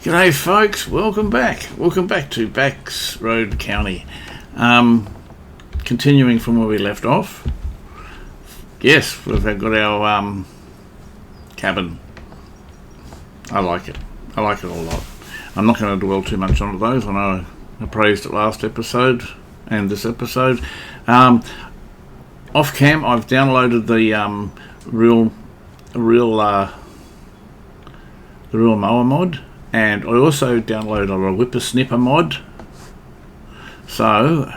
G'day folks, welcome back to Backs Road County. Continuing from where we left off. Yes, we've got our cabin. I like it a lot. I'm not going to dwell too much on those. I know I praised it last episode and this episode. Off cam, I've downloaded the real mower mod, and I also downloaded a whippersnipper mod. So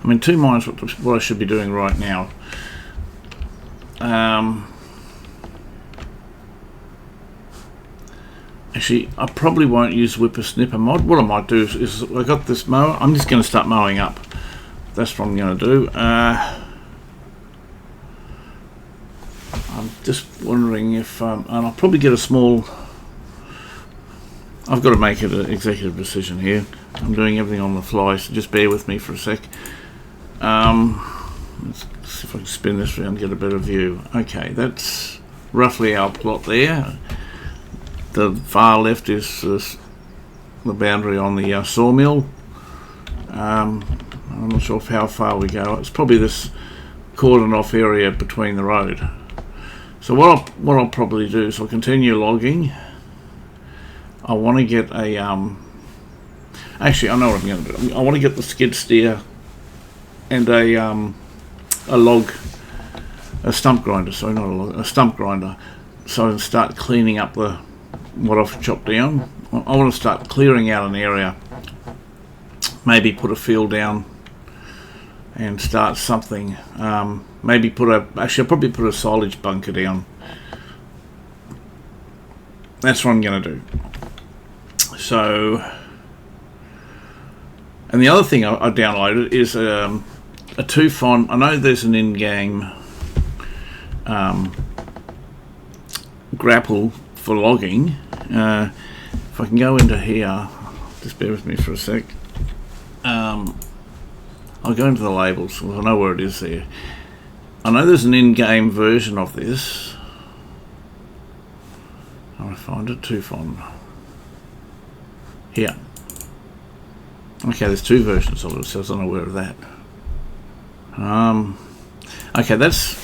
I'm in two minds what I should be doing right now. Actually, I probably won't use whippersnipper mod. What I might do is I got this mower. I'm just going to start mowing up. That's what I'm going to do. I'm just wondering if and I'll probably get a small. I've got to make it an executive decision here. I'm doing everything on the fly, so just bear with me for a sec. Let's see if I can spin this around and get a better view. Okay, that's roughly our plot there. The far left is the boundary on the sawmill. I'm not sure how far we go. It's probably this cordoned off area between the road. So what I'll probably do is I'll continue logging. I want to get a actually I know what I'm going to do. I want to get the skid steer and a stump grinder. Sorry, not a log, a stump grinder. So I can start cleaning up what I've chopped down. I want to start clearing out an area. Maybe put a field down and start something. Maybe I'll probably put a silage bunker down. That's what I'm going to do. So, and the other thing I downloaded is a two-font. I know there's an in-game grapple for logging. If I can go into here, just bear with me for a sec. I'll go into the labels, so I know where it is there. I know there's an in-game version of this. I'll find it, two-font. Here. Okay, there's two versions of it, so I was unaware of that. Okay, that's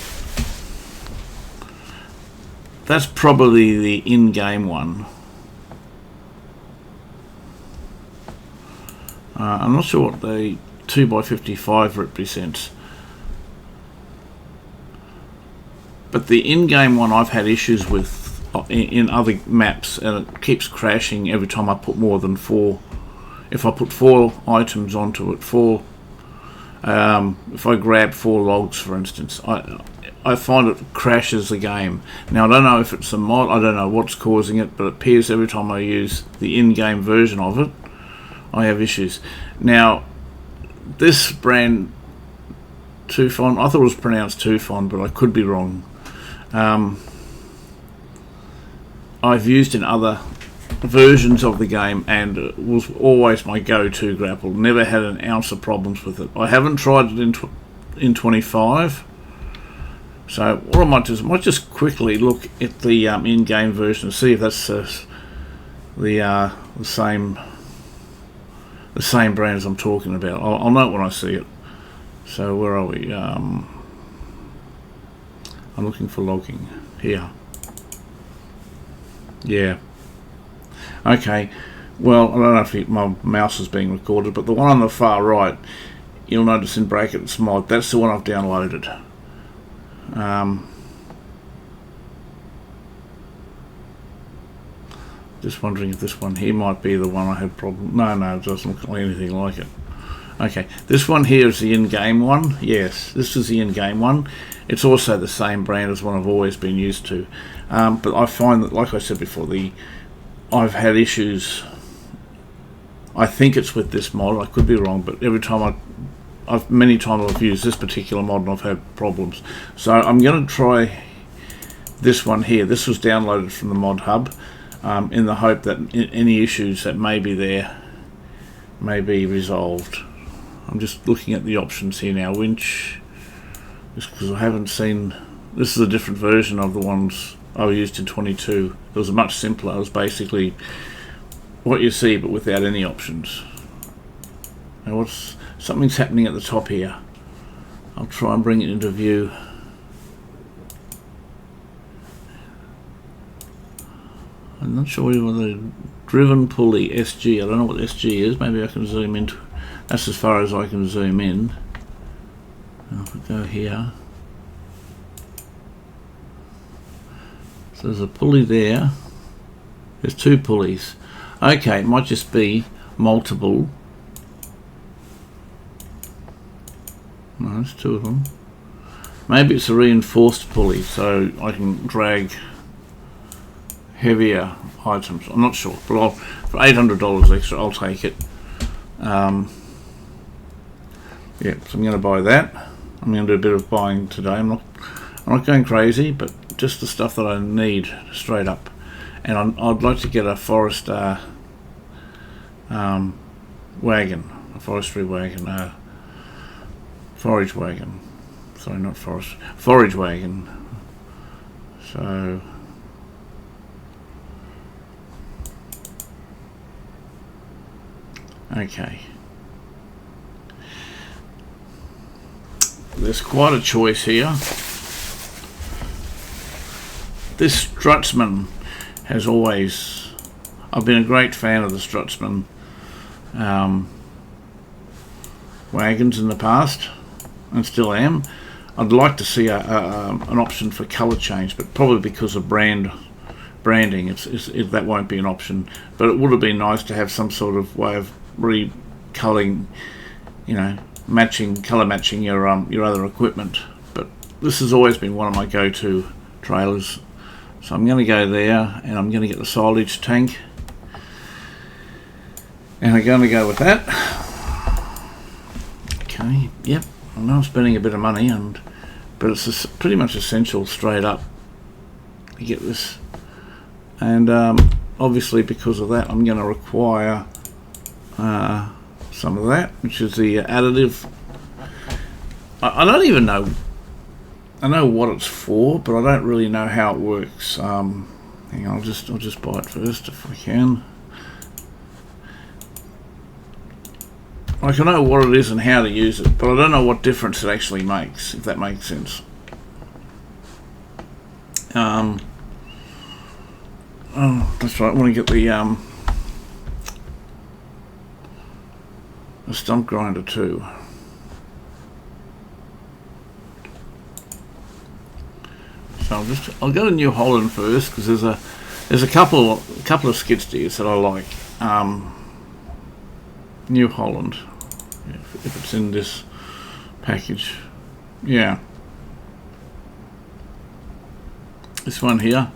probably the in-game one. I'm not sure what the 2x55 represents, but the in-game one I've had issues with in other maps, and it keeps crashing every time I put more than 4. If I put 4 items onto it, if I grab 4 logs, for instance, I find it crashes the game. Now I don't know if it's a mod, I don't know what's causing it, but it appears every time I use the in-game version of it, I have issues. Now this brand two-font, I thought it was pronounced two-font, but I could be wrong. I've used in other versions of the game, and it was always my go-to grapple. Never had an ounce of problems with it. I haven't tried it in 25. So what I might do is I might just quickly look at the in-game version and see if that's the same brand as I'm talking about. I'll know it when I see it. So where are we? I'm looking for logging here. Yeah. Okay. Well, I don't know if my mouse is being recorded, but the one on the far right, you'll notice in brackets mod. That's the one I've downloaded. Just wondering if this one here might be the one I had problem. No, it doesn't look like anything like it. Okay, this one here is the in-game one. Yes, this is the in-game one. It's also the same brand as one I've always been used to. But I find that, like I said before, I've had issues. I think it's with this mod. I could be wrong, but every time many times I've used this particular mod and I've had problems. So I'm going to try this one here. This was downloaded from the mod hub, in the hope that any issues that may be there may be resolved. I'm just looking at the options here now. Winch, just because I haven't seen. This is a different version of the ones I used in 22. It was much simpler. It was basically what you see, but without any options. Now something's happening at the top here. I'll try and bring it into view. I'm not sure whether the driven pulley SG, I don't know what SG is, maybe I can zoom into, that's as far as I can zoom in. I'll go here. So there's a pulley there, there's 2 pulleys. Okay, it might just be multiple. No, there's 2 of them. Maybe it's a reinforced pulley, so I can drag heavier items. I'm not sure, but for $800 extra, I'll take it. Yeah, so I'm going to buy that. I'm going to do a bit of buying today. I'm not going crazy, but just the stuff that I need straight up. And I'd like to get a forester wagon, a forestry wagon, forage wagon. Sorry, not forest, forage wagon. So okay, there's quite a choice here. This Strutsman has always, I've been a great fan of the Strutsman wagons in the past, and still am. I'd like to see an option for colour change, but probably because of branding, that won't be an option. But it would have been nice to have some sort of way of recolouring, you know, colour matching your other equipment. But this has always been one of my go-to trailers. So I'm going to go there, and I'm going to get the silage tank, and I'm going to go with that. Okay, yep. I know I'm spending a bit of money, but it's pretty much essential straight up to get this. And obviously because of that, I'm going to require some of that, which is the additive. I don't even know. I know what it's for, but I don't really know how it works. Hang on, I'll just buy it first if I can. Like, I know what it is and how to use it, but I don't know what difference it actually makes, if that makes sense. Oh, that's right, I want to get the stump grinder too. So I'll go to New Holland first, because there's a couple of skid steers that I like. New Holland, if it's in this package, yeah. This one here,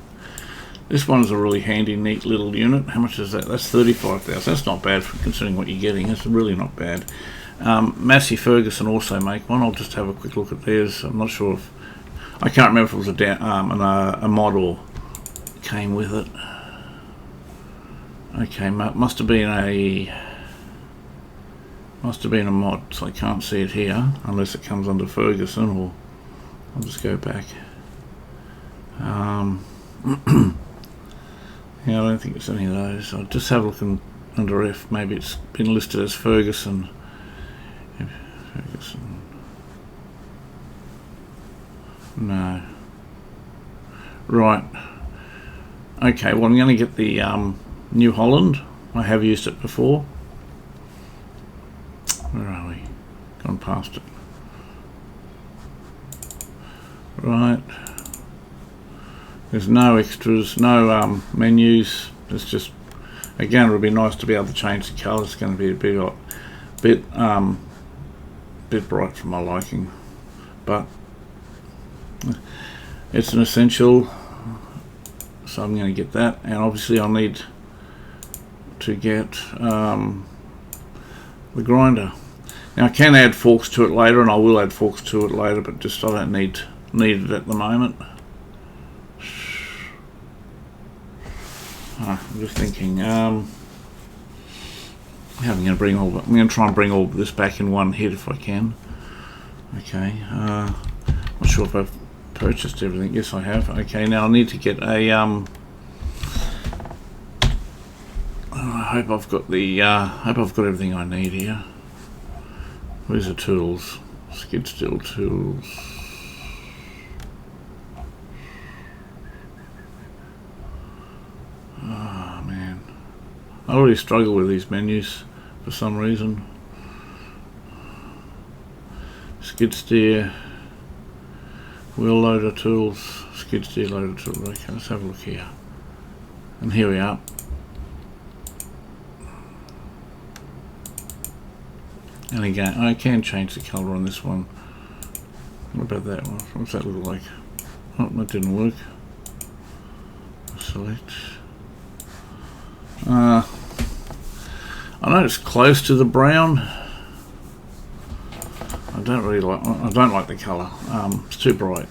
this one's a really handy, neat little unit. How much is that? That's 35,000. That's not bad for considering what you're getting. It's really not bad. Massey Ferguson also make one. I'll just have a quick look at theirs. I'm not sure if, I can't remember if it was a mod or came with it. Okay, must have been a mod, so I can't see it here unless it comes under Ferguson, or I'll just go back. Yeah, I don't think it's any of those. I'll just have a look under F. Maybe it's been listed as Ferguson. Ferguson. No. Right. Okay, well, I'm going to get the New Holland. I have used it before. Where are we? Gone past it. Right. There's no extras, no menus. It's just, again, it would be nice to be able to change the colour. It's going to be a bit bright for my liking, but it's an essential, so I'm going to get that. And obviously I'll need to get the grinder. Now I can add forks to it later, and I will add forks to it later, but just I don't need it at the moment. I'm just thinking, how I'm going to try and bring all this back in one hit if I can. Okay, not sure if I've purchased everything. Yes, I have. Okay, now I need to get a I hope I've got the hope I've got everything I need here. Where's the tools? Skid steel tools. Oh man, I really struggle with these menus for some reason. Skid steer, wheel loader tools, skid steer loader tools. Okay, let's have a look here. And here we are. And again, I can change the colour on this one. What about that one? What's that look like? Oh, that didn't work. Select. I know it's close to the brown. I don't like the colour. It's too bright.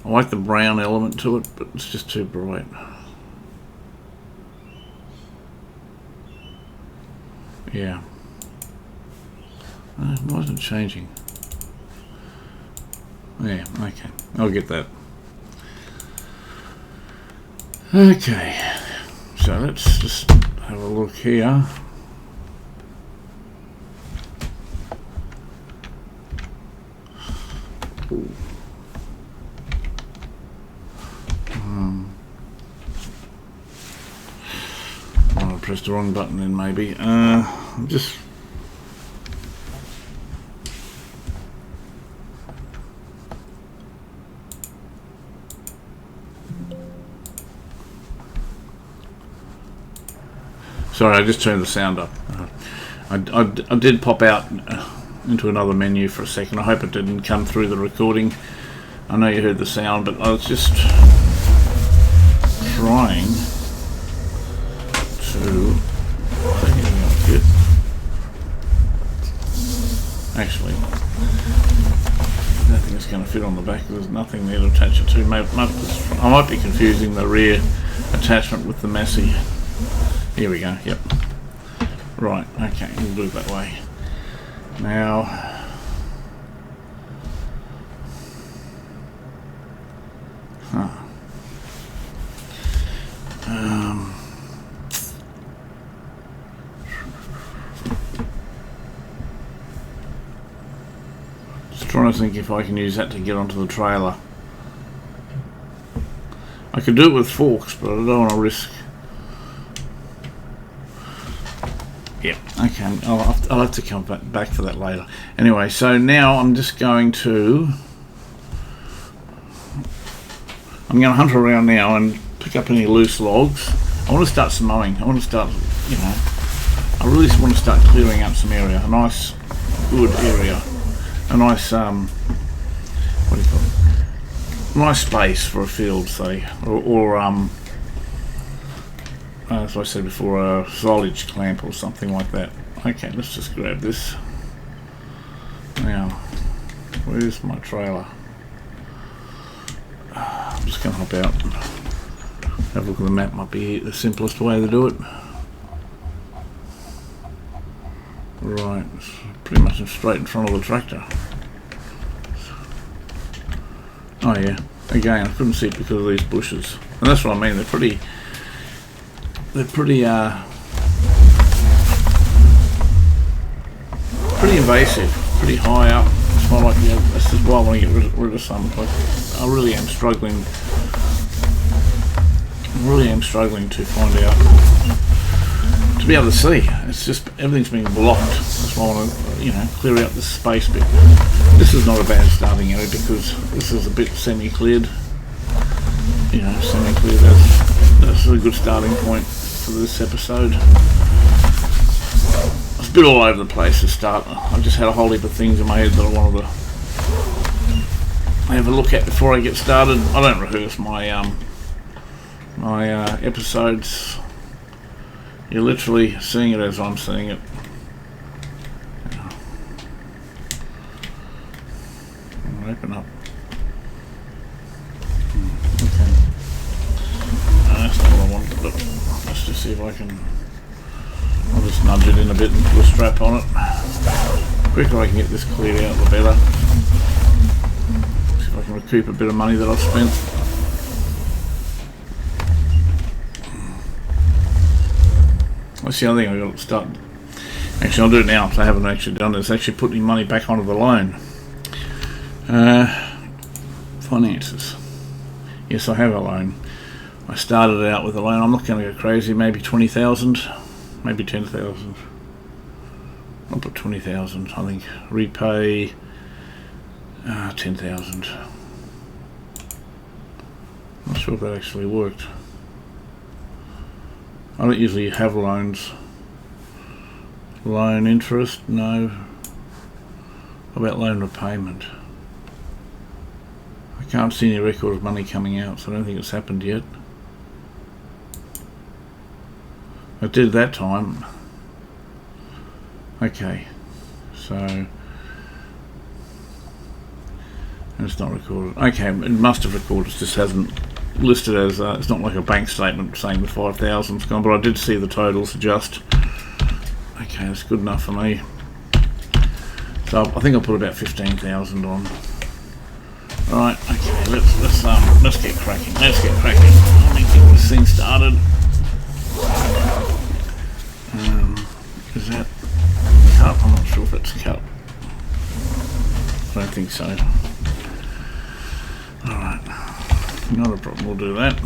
I like the brown element to it, but it's just too bright. Yeah. It wasn't changing. Yeah, okay. I'll get that. Okay. So let's just have a look here. I pressed the wrong button then maybe. I'm just sorry, I just turned the sound up. I did pop out into another menu for a second. I hope it didn't come through the recording. I know you heard the sound, but I was just trying to actually, I don't think it's going to fit on the back. There's nothing there to attach it to. I might be confusing the rear attachment with the Massey. Here we go, yep. Right, okay, we'll do it that way. Now, just trying to think if I can use that to get onto the trailer. I could do it with forks, but I don't want to risk. Yeah, okay, I'll have to come back for that later. Anyway, so now I'm just going to hunt around now and pick up any loose logs. I want to start some mowing. I want to start, I really want to start clearing up some area, a nice, good area, a nice, what do you call it? Nice space for a field, say, or as I said before, a silage clamp or something like that. Okay, let's just grab this. Now, where's my trailer? I'm just going to hop out and have a look at the map. Might be the simplest way to do it. Right, it's pretty much straight in front of the tractor. Oh yeah, again, I couldn't see it because of these bushes. And that's what I mean, they're pretty invasive, pretty high up. It's not like, this is why I want to get rid of some. Like, I really am struggling to find out, to be able to see. It's just, everything's being blocked. That's why I want to, clear out this space bit. This is not a bad starting area because this is a bit semi-cleared. Semi-cleared, that's a good starting point for this episode. It's a bit all over the place to start. I just had a whole heap of things in my head that I wanted to have a look at before I get started. I don't rehearse my episodes. You're literally seeing it as I'm seeing it. I'll open up. Okay. That's not what I wanted, but let's just see if I can. I'll just nudge it in a bit and put a strap on it. The quicker I can get this cleared out, the better. See if I can recoup a bit of money that I've spent. That's the other thing I've got to start. Actually, I'll do it now, because I haven't actually done this. Actually putting money back onto the loan. Finances. Yes, I have a loan. I started out with a loan. I'm not going to go crazy. Maybe 20,000, maybe 10,000. I'll put 20,000. I think repay 10,000. Not sure if that actually worked. I don't usually have loans. Loan interest? No. What about loan repayment? I can't see any record of money coming out, so I don't think it's happened yet. I did that time. Okay, so and it's not recorded. Okay, it must have recorded, it just hasn't listed as, it's not like a bank statement saying the 5,000's gone, but I did see the totals adjust. Okay, that's good enough for me. So I think I'll put about 15,000 on. Alright, okay, let's get cracking. Let's get cracking. Let me get this thing started. Is that cut? I'm not sure if it's cut. I don't think so. Alright, not a problem, we'll do that.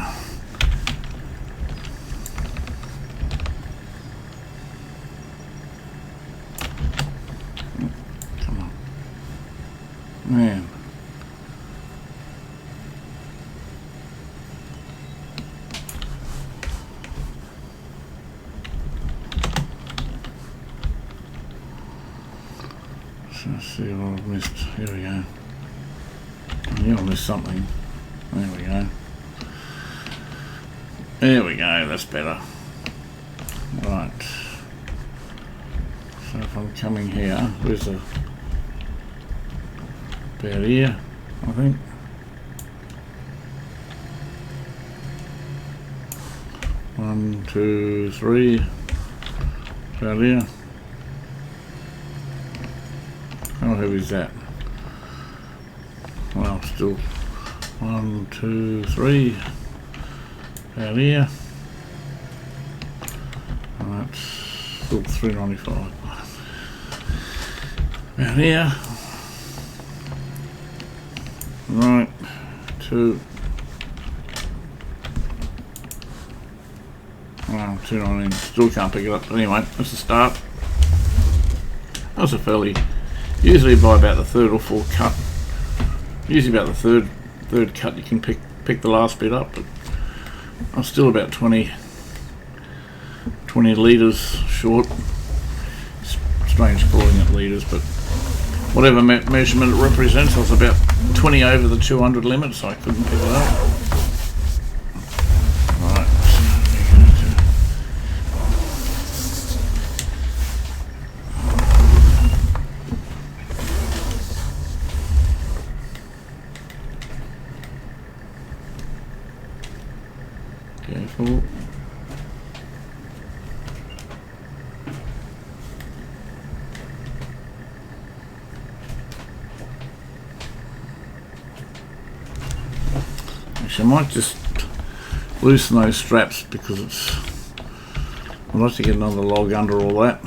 Come on. Man. Let's see what I've missed. Here we go. Yeah, I missed something. There we go. There we go, that's better. Right. So if I'm coming here, where's the... about here, I think. One, two, three. About here. How heavy is that? Well, still 1, 2, 3 out here, and that's still 395 out here. Right, 2, well, 219. Still can't pick it up. But anyway, that's the start. That was a fairly. Usually by about the third or fourth cut, usually about the third cut you can pick the last bit up, but I'm still about 20 litres short. It's strange calling it litres, but whatever measurement it represents, I was about 20 over the 200 limit, so I couldn't pick it up. Right. Careful. Actually, I might just loosen those straps because it's. I'd like to get another log under all that.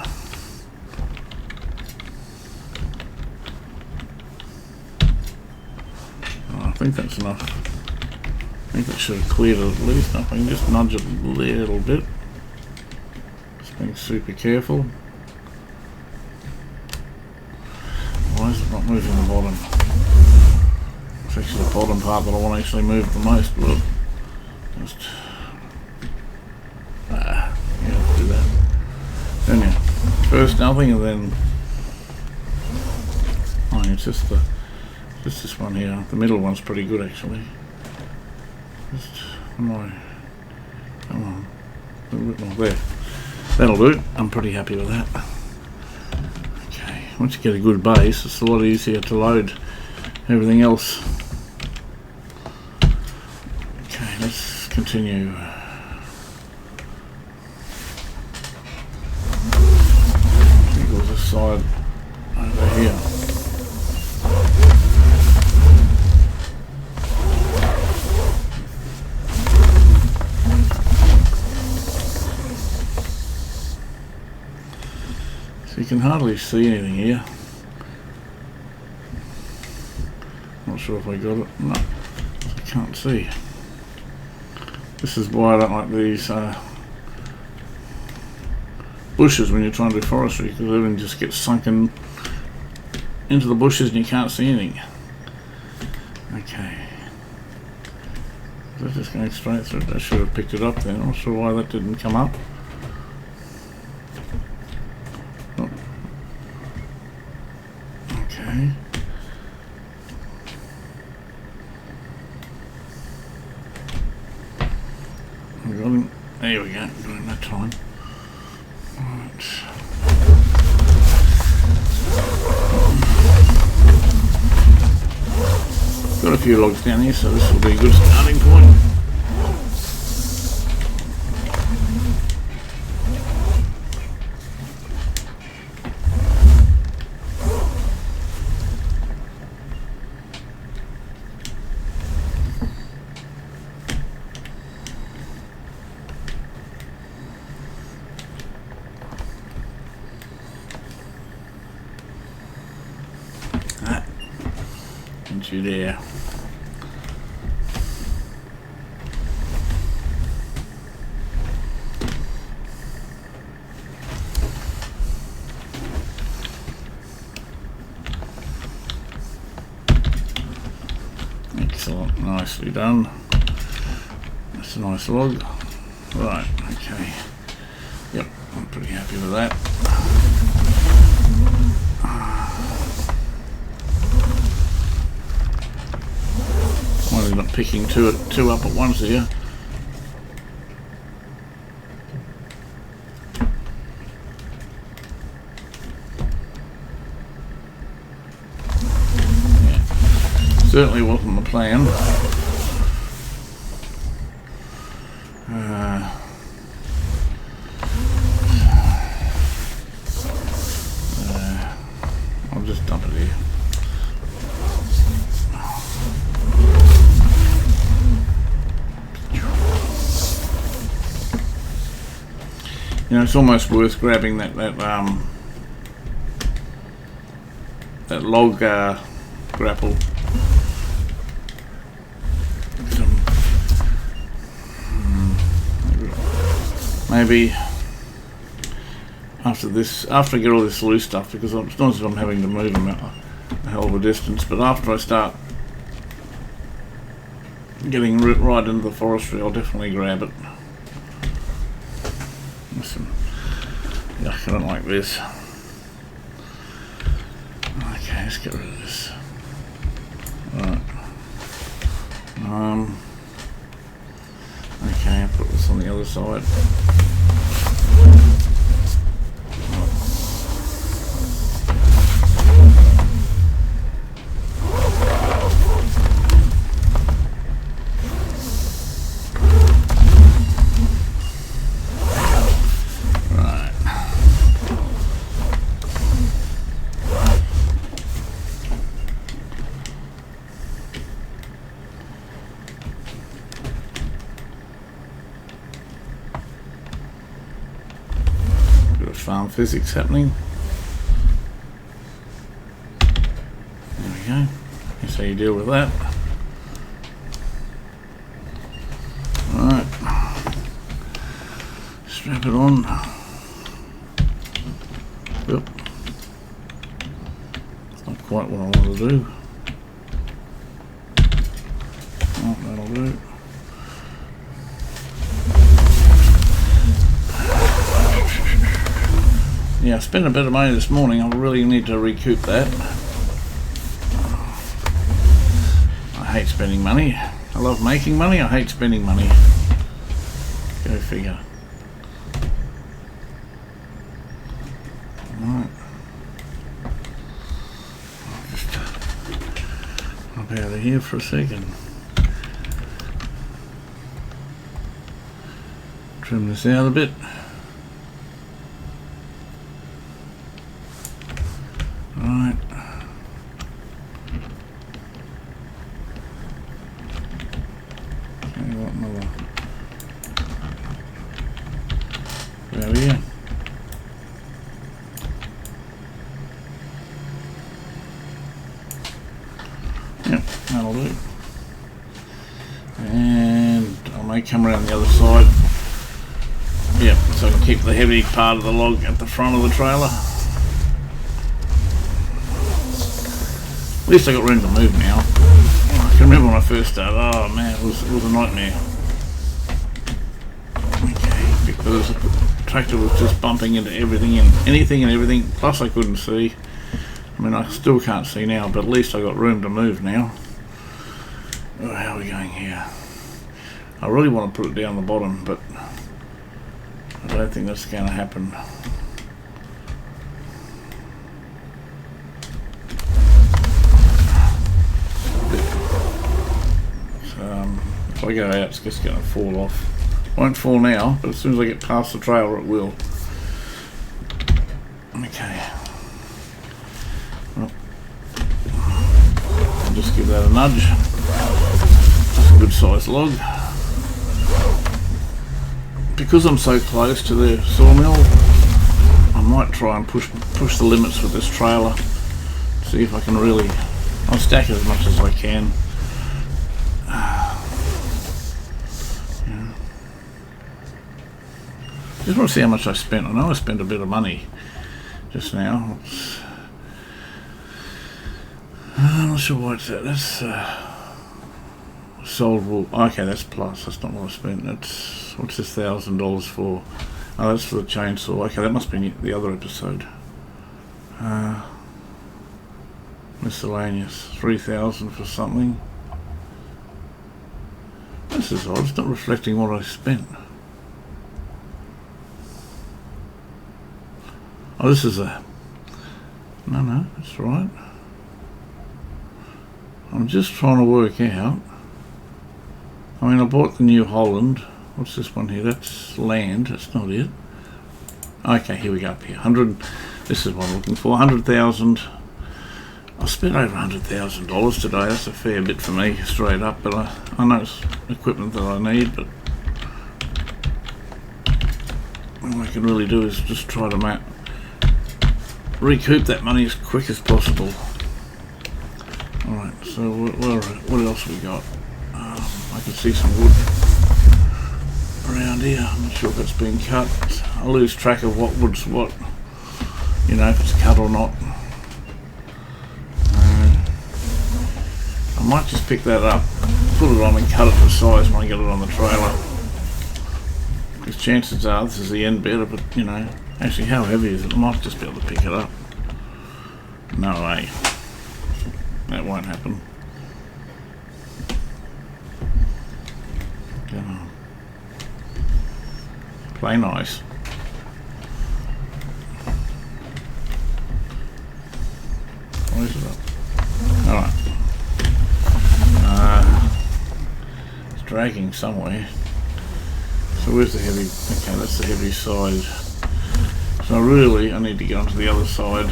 Oh, I think that's enough. I think that should have cleared it at least. I can just nudge it a little bit. Just being super careful. Why is it not moving the bottom? It's actually the bottom part that I want to actually move the most. Look, just yeah, do that. Then yeah, first nothing, and then oh, it's just this one here. The middle one's pretty good actually. Just come on, a little bit more there. That'll do it. I'm pretty happy with that. Okay, once you get a good base, it's a lot easier to load everything else. Okay, let's continue. Equals this side over here. You can hardly see anything here. Not sure if I got it. No, I can't see. This is why I don't like these bushes when you're trying to do forestry, because everything just gets sunken into the bushes and you can't see anything. Okay. Is that just going straight through? I should have picked it up then. I'm not sure why that didn't come up. Oh. Okay. We got him. There we go. Got him that time. Right. Got a few logs down here, so this will be a good starting point. And you there. Excellent, nicely done. That's a nice log. Right, okay. Yep, I'm pretty happy with that. Why are we not picking two up at once here? Certainly wasn't the plan. I'll just dump it here. You know, it's almost worth grabbing that log grapple. Maybe after I get all this loose stuff, because it's not as if I'm having to move them a hell of a distance, but after I start getting right into the forestry, I'll definitely grab it. Listen, yuck, I don't like this. Okay, let's get rid of this. Right. Okay, I'll put this on the other side. Farm physics happening. There we go. That's how you deal with that. Alright. Strap it on. Yep. It's not quite what I want to do. Oh, that'll do. Yeah, I spent a bit of money this morning. I really need to recoup that. I hate spending money. I love making money. I hate spending money. Go figure. Alright. I'll just hop out of here for a second. Trim this out a bit. Right. Okay, what another? Out here. may come around the other side. Yep, so I can keep the heavy part of the log at the front of the trailer. At least I got room to move now. I can remember when I first started, oh man, it was a nightmare. Okay, because the tractor was just bumping into everything and anything and everything, plus I couldn't see. I mean, I still can't see now, but at least I got room to move now. Oh, how are we going here? I really want to put it down the bottom, but I don't think that's going to happen. So, if I go out, it's just going to fall off. Won't fall now, but as soon as I get past the trailer, it will. Okay. Well, I'll just give that a nudge. That's a good sized log. Because I'm so close to the sawmill, I might try and push the limits with this trailer. See if I can really. I'll stack it as much as I can. Yeah. Just want to see how much I spent. I know I spent a bit of money just now. I'm not sure why it's that. That's sold wool. Okay, that's plus. That's not what I spent. That's what's this $1,000 for? Oh, that's for the chainsaw. Okay, that must be the other episode. Miscellaneous. 3,000 for something. This is odd. It's not reflecting what I spent. Oh, this is a. No, that's right. I'm just trying to work out. I mean, I bought the New Holland. What's this one here? That's land. That's not it. Okay, here we go up here. 100. This is what I'm looking for. 100,000. I spent over $100,000 today. That's a fair bit for me, straight up. But I know it's equipment that I need. But all I can really do is just try to recoup that money as quick as possible. All right. So what else we got? I can see some wood around here. I'm not sure if it's been cut. I lose track of what wood's what, you know, if it's cut or not. I might just pick that up, put it on and cut it to size when I get it on the trailer. Because chances are this is the end bit, but you know, actually how heavy is it? I might just be able to pick it up. No way. That won't happen. Play nice. Raise it up. Alright. It's dragging somewhere. So where's the heavy? Okay, that's the heavy side. So really I need to get onto the other side.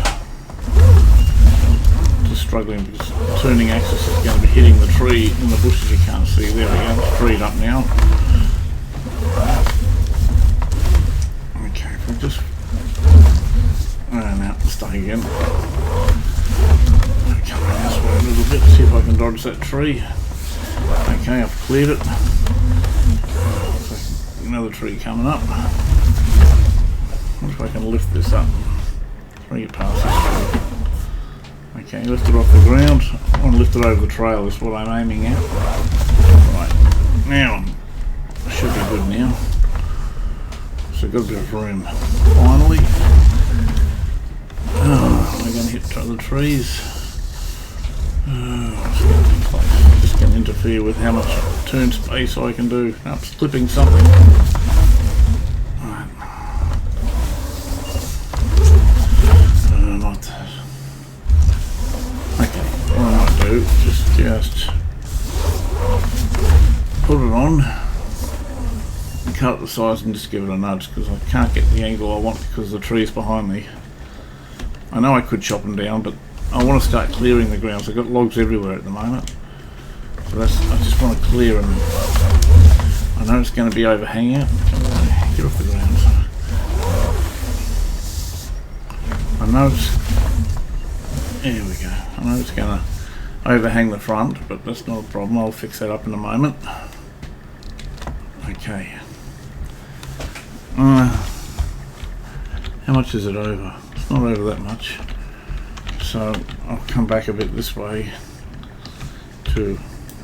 Just struggling because the turning axis is going to be hitting the tree in the bushes you can't see. There we go, it's freed up now. Okay, if I just... Oh, now it's stuck again. I'll come around this way a little bit, see if I can dodge that tree. Okay, I've cleared it. So another tree coming up. I wonder if I can lift this up. Bring it past this tree. Okay, lift it off the ground. I want to lift it over the trail, is what I'm aiming at. Right, now, I should be good now. So I've got a bit of room. Finally. Oh, we're going to hit the trees. Oh, it's going to be close. Just going to interfere with how much turn space I can do. I'm slipping something. Right. Not that. Okay, what I might do is just put it on and cut it the size and just give it a nudge because I can't get the angle I want because the tree's behind me. I know I could chop them down, but I want to start clearing the ground. So I've got logs everywhere at the moment. So I just want to clear them. I know it's going to be overhanging. Get off the ground. I know it's... There we go. I know it's going to overhang the front, but that's not a problem. I'll fix that up in a moment. Okay. How much is it over? It's not over that much. So I'll come back a bit this way to,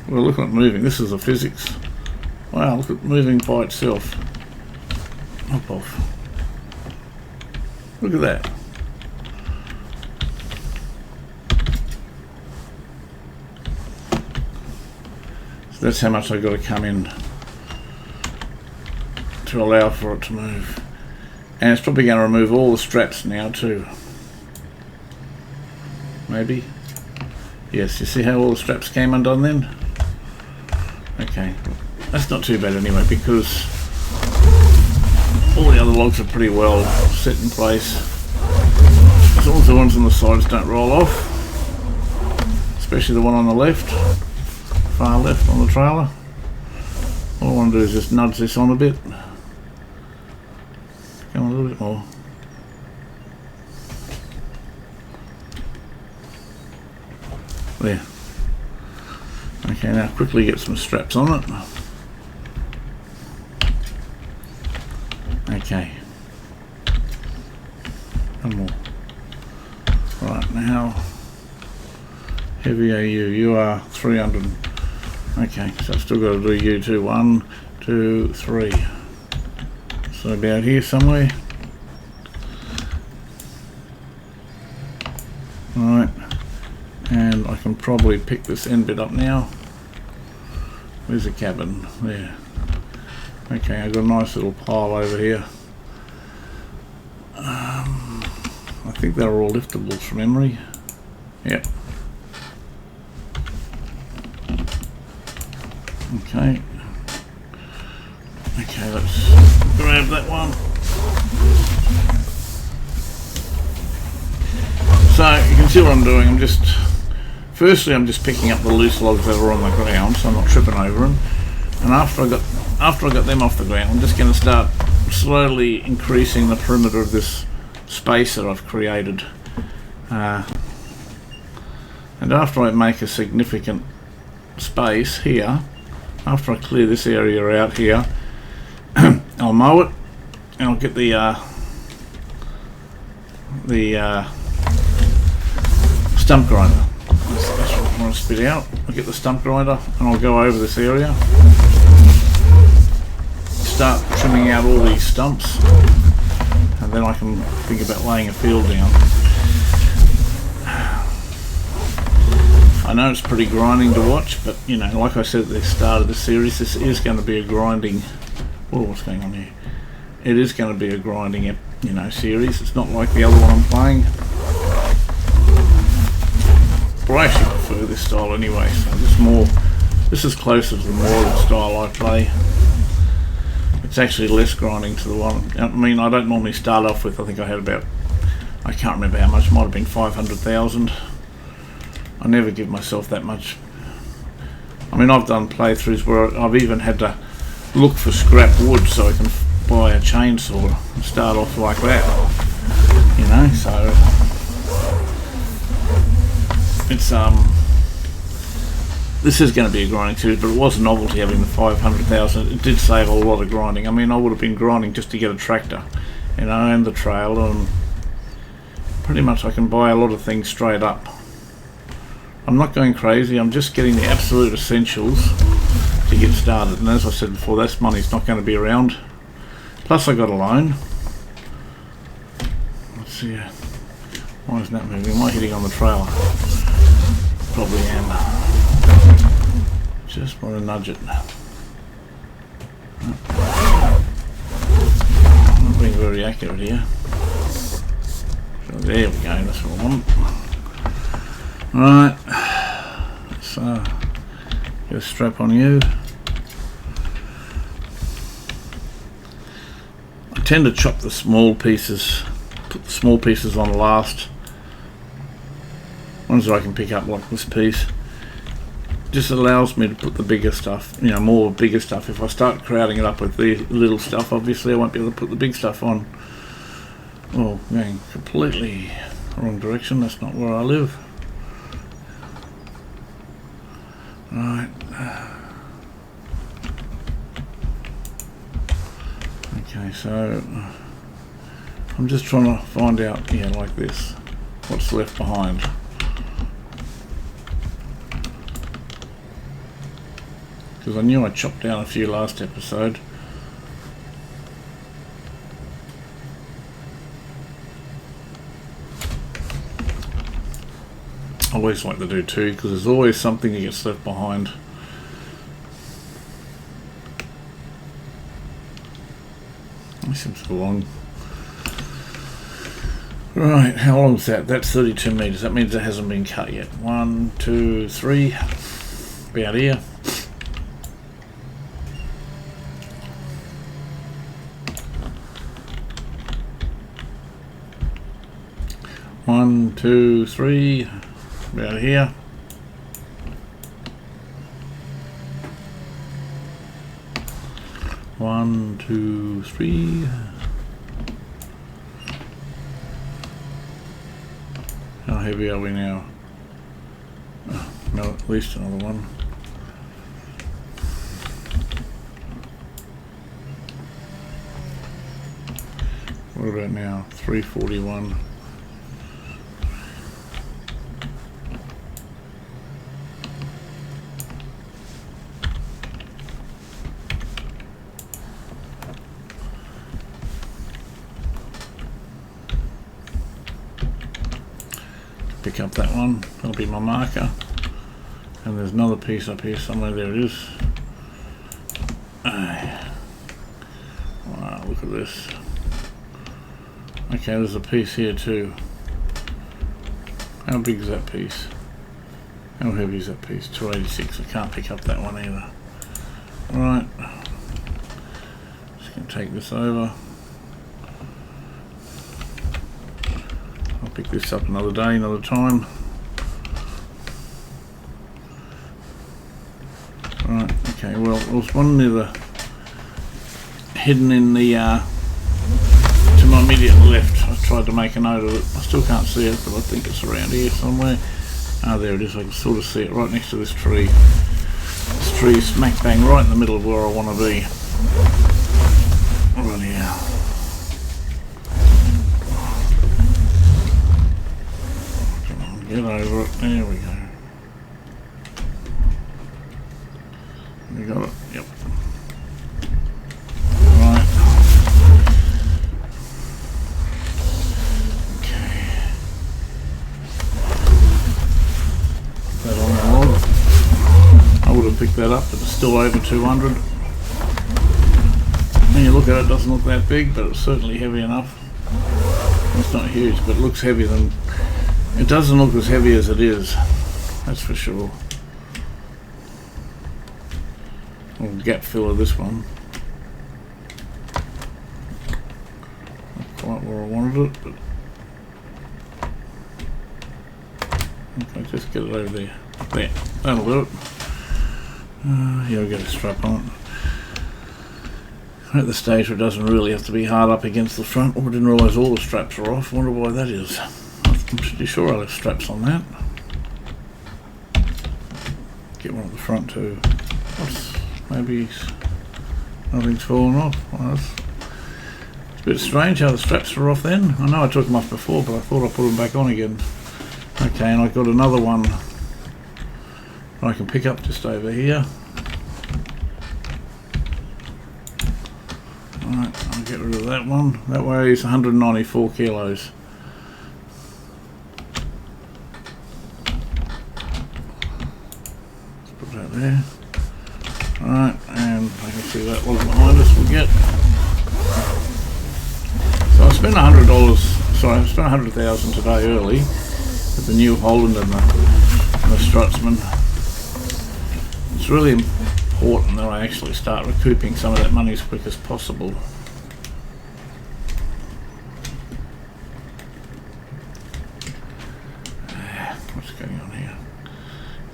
well, look at it moving. This is the physics. Wow, look at it moving by itself. Hop off. Look at that. So that's how much I've got to come in to allow for it to move. And it's probably going to remove all the straps now too. Maybe. Yes, you see how all the straps came undone then? Okay. That's not too bad anyway, because all the other logs are pretty well set in place. As long as the ones on the sides don't roll off. Especially the one on the left. Far left on the trailer. All I want to do is just nudge this on a bit. Come on a little bit more. There. Okay, now quickly get some straps on it. Okay. One more. Right, now how heavy are you? You are 300. Okay, so I've still got to do you too. 1, 2, 3. So about here somewhere. Alright. And I can probably pick this end bit up now. Where's the cabin? There. Okay, I've got a nice little pile over here. I think they're all liftables from memory. Yep. Okay. Okay, let's grab that one. So you can see what I'm doing. I'm just picking up the loose logs that are on the ground, so I'm not tripping over them. And after I got them off the ground, I'm just going to start slowly increasing the perimeter of this space that I've created. And after I make a significant space here, after I clear this area out here, I'll mow it and I'll get the stump grinder. That's what I want to spit out. I'll get the stump grinder and I'll go over this area, start trimming out all these stumps, and then I can think about laying a field down. I know it's pretty grinding to watch, but you know, like I said at the start of the series, this is going to be a grinding. Oh, what's going on here? It is going to be a grinding, you know, series. It's not like the other one I'm playing. But I actually prefer this style anyway. So this is closer to the more style I play. It's actually less grinding to the one. I mean, I don't normally start off with. I think I had about, I can't remember how much. Might have been 500,000. I never give myself that much. I mean, I've done playthroughs where I've even had to look for scrap wood so I can buy a chainsaw and start off like that. You know, so it's this is going to be a grinding series, but it was a novelty having the 500,000. It did save a lot of grinding. I mean, I would have been grinding just to get a tractor, you know, and the trailer, and pretty much I can buy a lot of things straight up. I'm not going crazy, I'm just getting the absolute essentials to get started, and as I said before, that money's not going to be around. Plus I got a loan. Let's see, why isn't that moving? Am I hitting on the trailer? Probably am. Just want to nudge it. I'm not being very accurate here. So there we go, that's what I want. Right, let's get a strap on you. I tend to chop the small pieces, put the small pieces on last. Ones that I can pick up, like this piece. Just allows me to put the bigger stuff, you know, more bigger stuff. If I start crowding it up with the little stuff, obviously I won't be able to put the big stuff on. Oh, going completely wrong direction, that's not where I live. Right. Okay, so I'm just trying to find out, yeah, like this, what's left behind. Because I knew I chopped down a few last episode. I always like to do two, because there's always something that gets left behind. This seems so long. Right, how long is that? That's 32 metres. That means it hasn't been cut yet. 1, 2, 3. About here. One, 2, 3. About here. One, 2, 3. How heavy are we now? Oh, no, at least another one. What about now? 341. Pick up that one, that'll be my marker. And there's another piece up here somewhere, there it is. Wow, look at this. Okay, there's a piece here too. How big is that piece? How heavy is that piece? 286, I can't pick up that one either. Right, just going to take this over. I'll pick this up another day, another time. Right, okay, well, there was one near the hidden in the to my immediate left. I tried to make a note of it. I still can't see it, but I think it's around here somewhere. Ah, there it is. I can sort of see it right next to this tree. This tree is smack bang right in the middle of where I want to be. Right here. Get over it. There we go. You got it? Yep. Right. Okay. Put that on the log. I would have picked that up, but it's still over 200. When you look at it, it doesn't look that big, but it's certainly heavy enough. It's not huge, but it looks heavier than... It doesn't look as heavy as it is, that's for sure. Little gap filler, this one. Not quite where I wanted it, but okay, just get it over there. There, that'll do it. Here we got a strap on it. We're at the stage where it doesn't really have to be hard up against the front. Oh, I didn't realise all the straps are off. I wonder why that is. I'm pretty sure I left straps on that. Get one at the front too. Maybe nothing's fallen off. Well, it's a bit strange how the straps are off then. I know I took them off before, but I thought I put them back on again. Okay, and I've got another one I can pick up just over here. Alright, I'll get rid of that one. That weighs 194 kilos. There. Alright, and I can see that one behind us we'll get. So I spent $100, sorry, I spent 100,000 today early with the New Holland and the Strutsman. It's really important that I actually start recouping some of that money as quick as possible. What's going on here?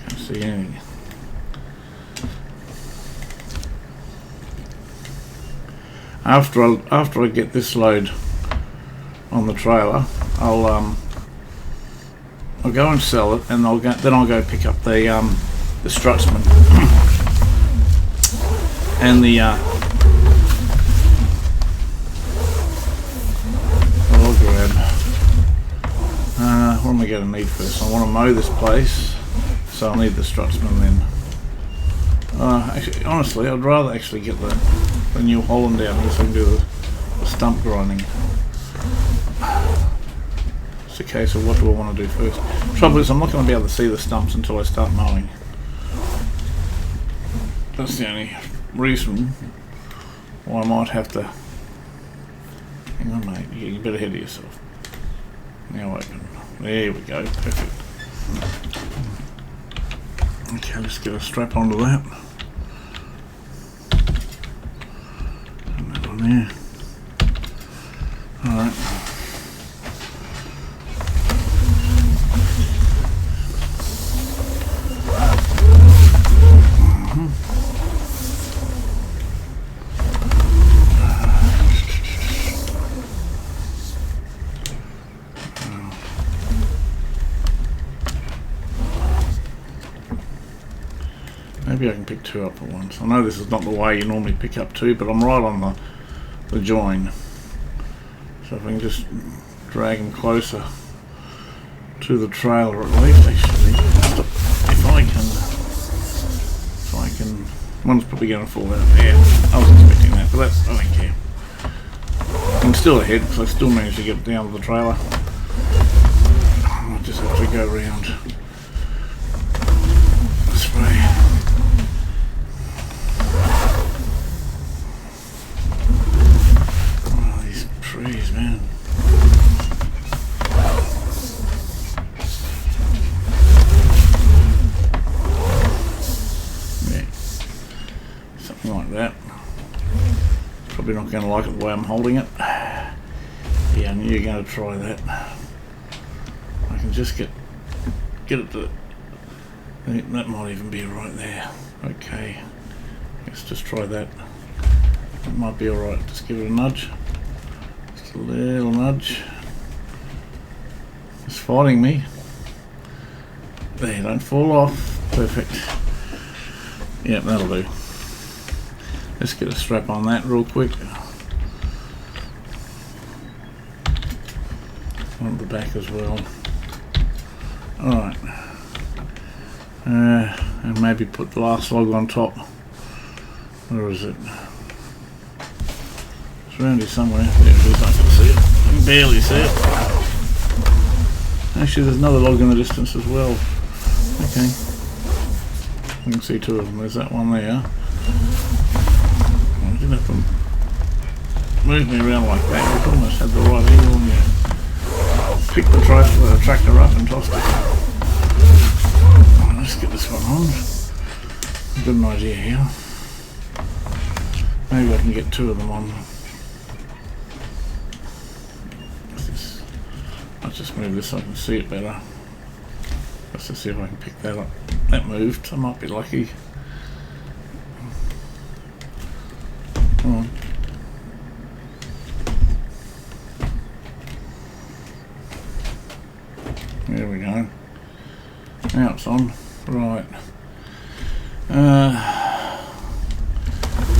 Can't see anything. After I get this load on the trailer, I'll go and sell it, and then I'll go pick up the Strutsman and going to need first. I want to mow this place, so I'll need the Strutsman then. Actually, honestly, I'd rather actually get the New Holland down here so I can do the stump grinding. It's a case of what do I want to do first. Trouble is, I'm not going to be able to see the stumps until I start mowing. That's the only reason why I might have to. Hang on, mate, you better head of yourself. Now open. There we go, perfect. Okay, let's get a strap onto that. And that one there. Alright. Maybe I can pick two up at once. I know this is not the way you normally pick up two, but I'm right on the join. So if I can just drag them closer to the trailer at least, actually. If I can, one's probably going to fall out there. I was expecting that, but that's, I don't care. I'm still ahead because I still managed to get down to the trailer. I just have to go around this way. Trees, man. Yeah, something like that. Probably not going to like it the way I'm holding it. Yeah, I knew you were going to try that. I can just get it to. That might even be right there. Okay, let's just try that. It might be alright. Just give it a nudge. A little nudge. It's fighting me. There, don't fall off. Perfect. Yep, that'll do. Let's get a strap on that real quick. On the back as well. Alright. And maybe put the last log on top. Where is it? It's around here somewhere. There it is, I can see it. I can barely see it. Actually, there's another log in the distance as well. Okay. I can see two of them. There's that one there. I didn't have to move me around like that. It almost had the right angle on you. Pick the tractor up and tossed it. Let's get this one on. I've got an idea here. Maybe I can get two of them on. I'll just move this so I can see it better. Let's just see if I can pick that up. That moved. I might be lucky. Come on. There we go. Now it's on. Right.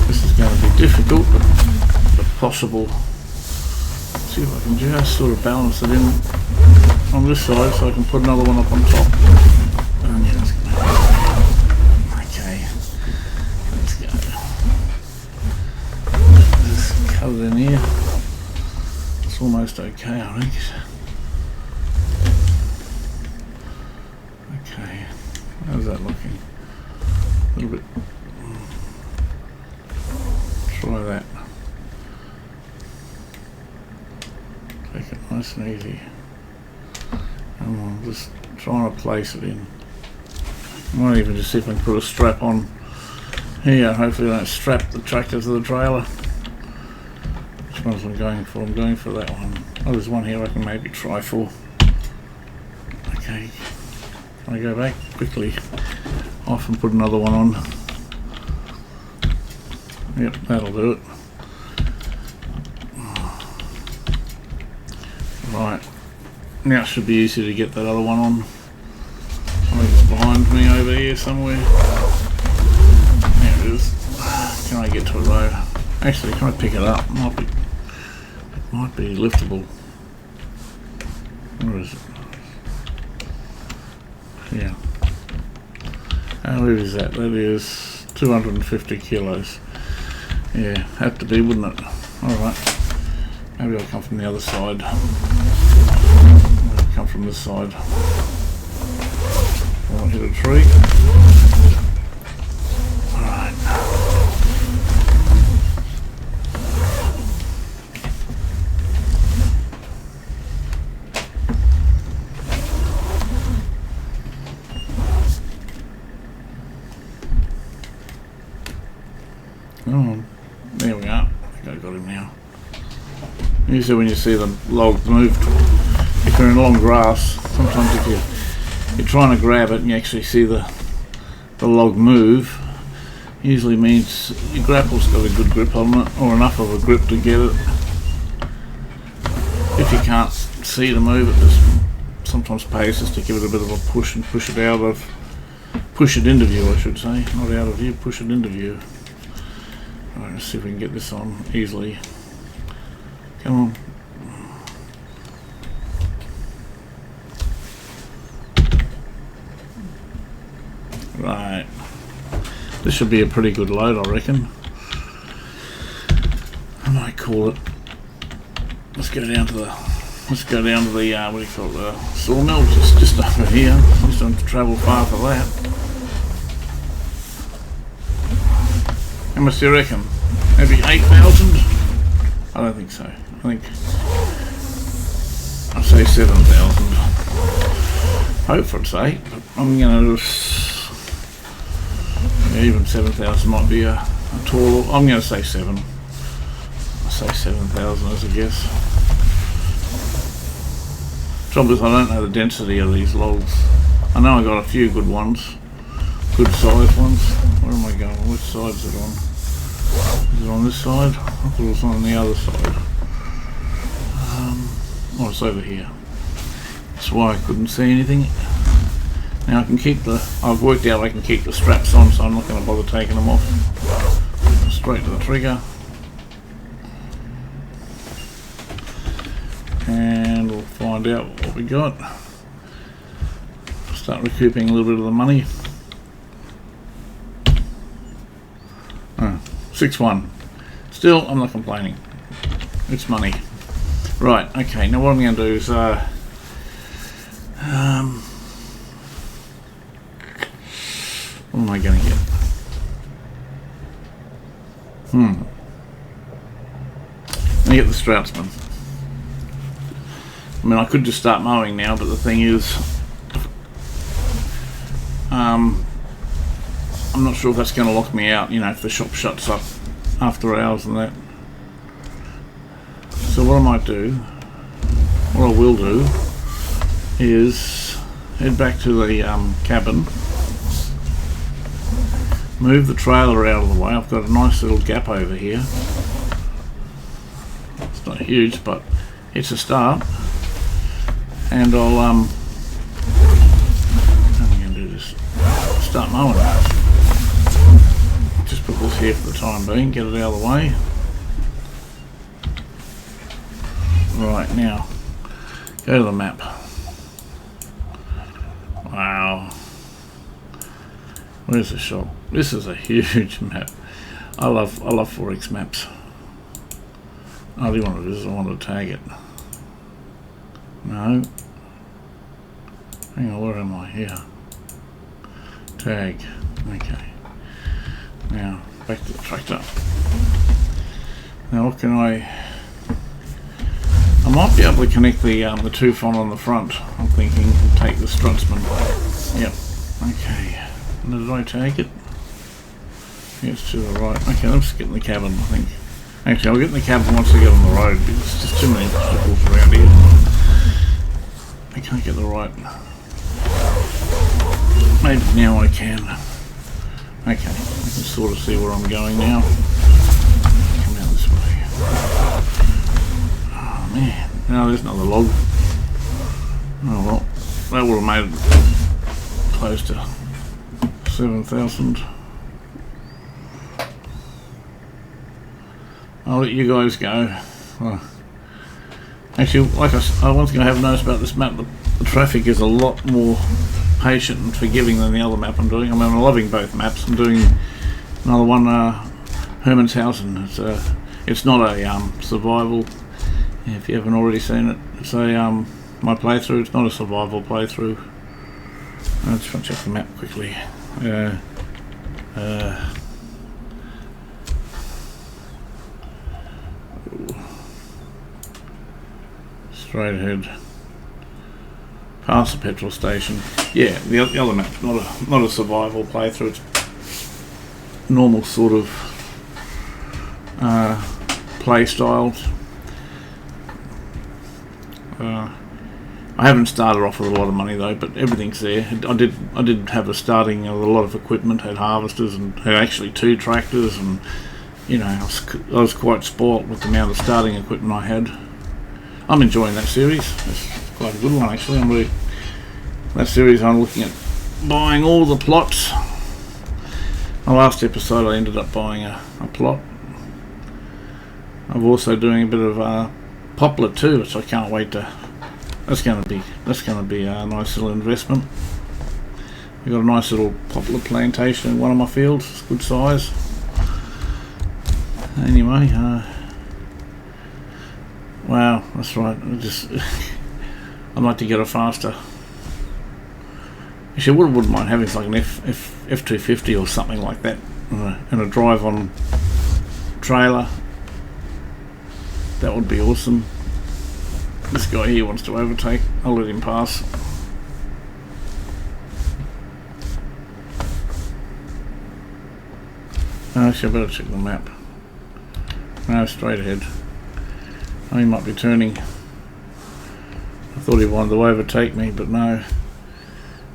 This is going to be difficult, but possible. See if I can just sort of balance it in on this side so I can put another one up on top. And yeah, that's gonna okay. Let's go. Just cut it in here. It's almost okay, I think. Okay. How's that looking? A little bit. Try that. Take it nice and easy. And I'm just trying to place it in. I might even just see if I can put a strap on here. Hopefully I don't strap the tractor to the trailer. Which one's I'm going for? I'm going for that one. Oh, there's one here I can maybe try for. Okay. Can I go back quickly off and put another one on? Yep, that'll do it. Right, now it should be easy to get that other one on. I think it's behind me over here somewhere. There it is. Can I get to it though? Actually, can I pick it up? It might be liftable. Where is it? Yeah. How heavy is that? That is 250 kilos. Yeah, have to be, wouldn't it? Alright. Maybe I'll come from the other side. Maybe I'll come from this side. I won't hit a tree. Alright. Oh, there we are. I think I got him now. Usually when you see the log moved, if you're in long grass, sometimes if you're trying to grab it and you actually see the log move, usually means your grapple's got a good grip on it, or enough of a grip to get it. If you can't see to move it, just sometimes pays just to give it a bit of a push and push it into view, I should say. Not out of view, push it into view. Alright, let's see if we can get this on easily. Come on. Right. This should be a pretty good load, I reckon. I might call it. Let's go down to the what do you call it, the sawmill, just over here. I just don't have to travel far for that. How much do you reckon? Maybe 8,000? I don't think so. I'll say 7,000. Hope for it's 8, but I'm gonna even 7,000 might be a tall. I'm gonna say 7. I'll say 7,000 as a guess. Trouble is I don't know the density of these logs. I know I got a few good ones, good sized ones. Where am I going? Which side is it on? Is it on this side? I thought it was on the other side. Oh, it's over here. That's why I couldn't see anything. Now I can keep I've worked out I can keep the straps on, so I'm not going to bother taking them off. Straight to the trigger. And we'll find out what we got. Start recouping a little bit of the money. 6-1. Still, I'm not complaining. It's money. Right, okay, now what I'm going to do is what am I going to get? I'm going to get the Stroutsman. I mean, I could just start mowing now, but the thing is, I'm not sure if that's going to lock me out, you know, if the shop shuts up after hours and that. So what I might do, what I will do, is head back to the cabin, move the trailer out of the way. I've got a nice little gap over here. It's not huge, but it's a start. And I'll how am I going to do this? Start mowing. Just put this here for the time being, get it out of the way. Right, now go to the map. Wow, where's the shop? This is a huge map. I love 4X maps. All you want to do is I want to tag it. No. Hang on, where am I? Here. Tag. Okay. Now back to the tractor. Now what can I might be able to connect the two-font on the front. I'm thinking take the Stroutsman. Yep. Okay. And did I take it? Yeah, it's to the right. Okay, let's get in the cabin, I think. Actually, I'll get in the cabin once I get on the road because there's just too many vehicles around here. I can't get the right. Maybe now I can. Okay, I can sort of see where I'm going now. Come out this way. Oh man, now there's another log. Oh well, that would have made it close to 7,000. I'll let you guys go. Well, actually, like I once again have noticed about this map, the traffic is a lot more patient and forgiving than the other map I'm doing. I mean, I'm loving both maps. I'm doing another one, Hermanshausen. It's not a survival. If you haven't already seen it, it's a my playthrough. It's not a survival playthrough. I just want to check the map quickly. Straight ahead. Past the petrol station. Yeah, the other map, not a survival playthrough. It's normal sort of play styles. I haven't started off with a lot of money though, but everything's there. I did have a starting with a lot of equipment. Had harvesters and had actually 2 tractors, and you know I was quite spoilt with the amount of starting equipment I had. I'm enjoying that series. It's quite a good one actually. That series I'm looking at buying all the plots. The last episode I ended up buying a plot. I'm also doing a bit of poplar too, which I can't wait to. That's going to be a nice little investment. We've got a nice little poplar plantation in one of my fields. It's good size. Anyway, wow, that's right. I'd like to get a faster. Actually, I wouldn't mind having like an F250 or something like that, and a drive-on trailer. That would be awesome. This guy here wants to overtake. I'll let him pass. Actually, I better check the map. No, straight ahead. Oh, he might be turning. I thought he wanted to overtake me, but no.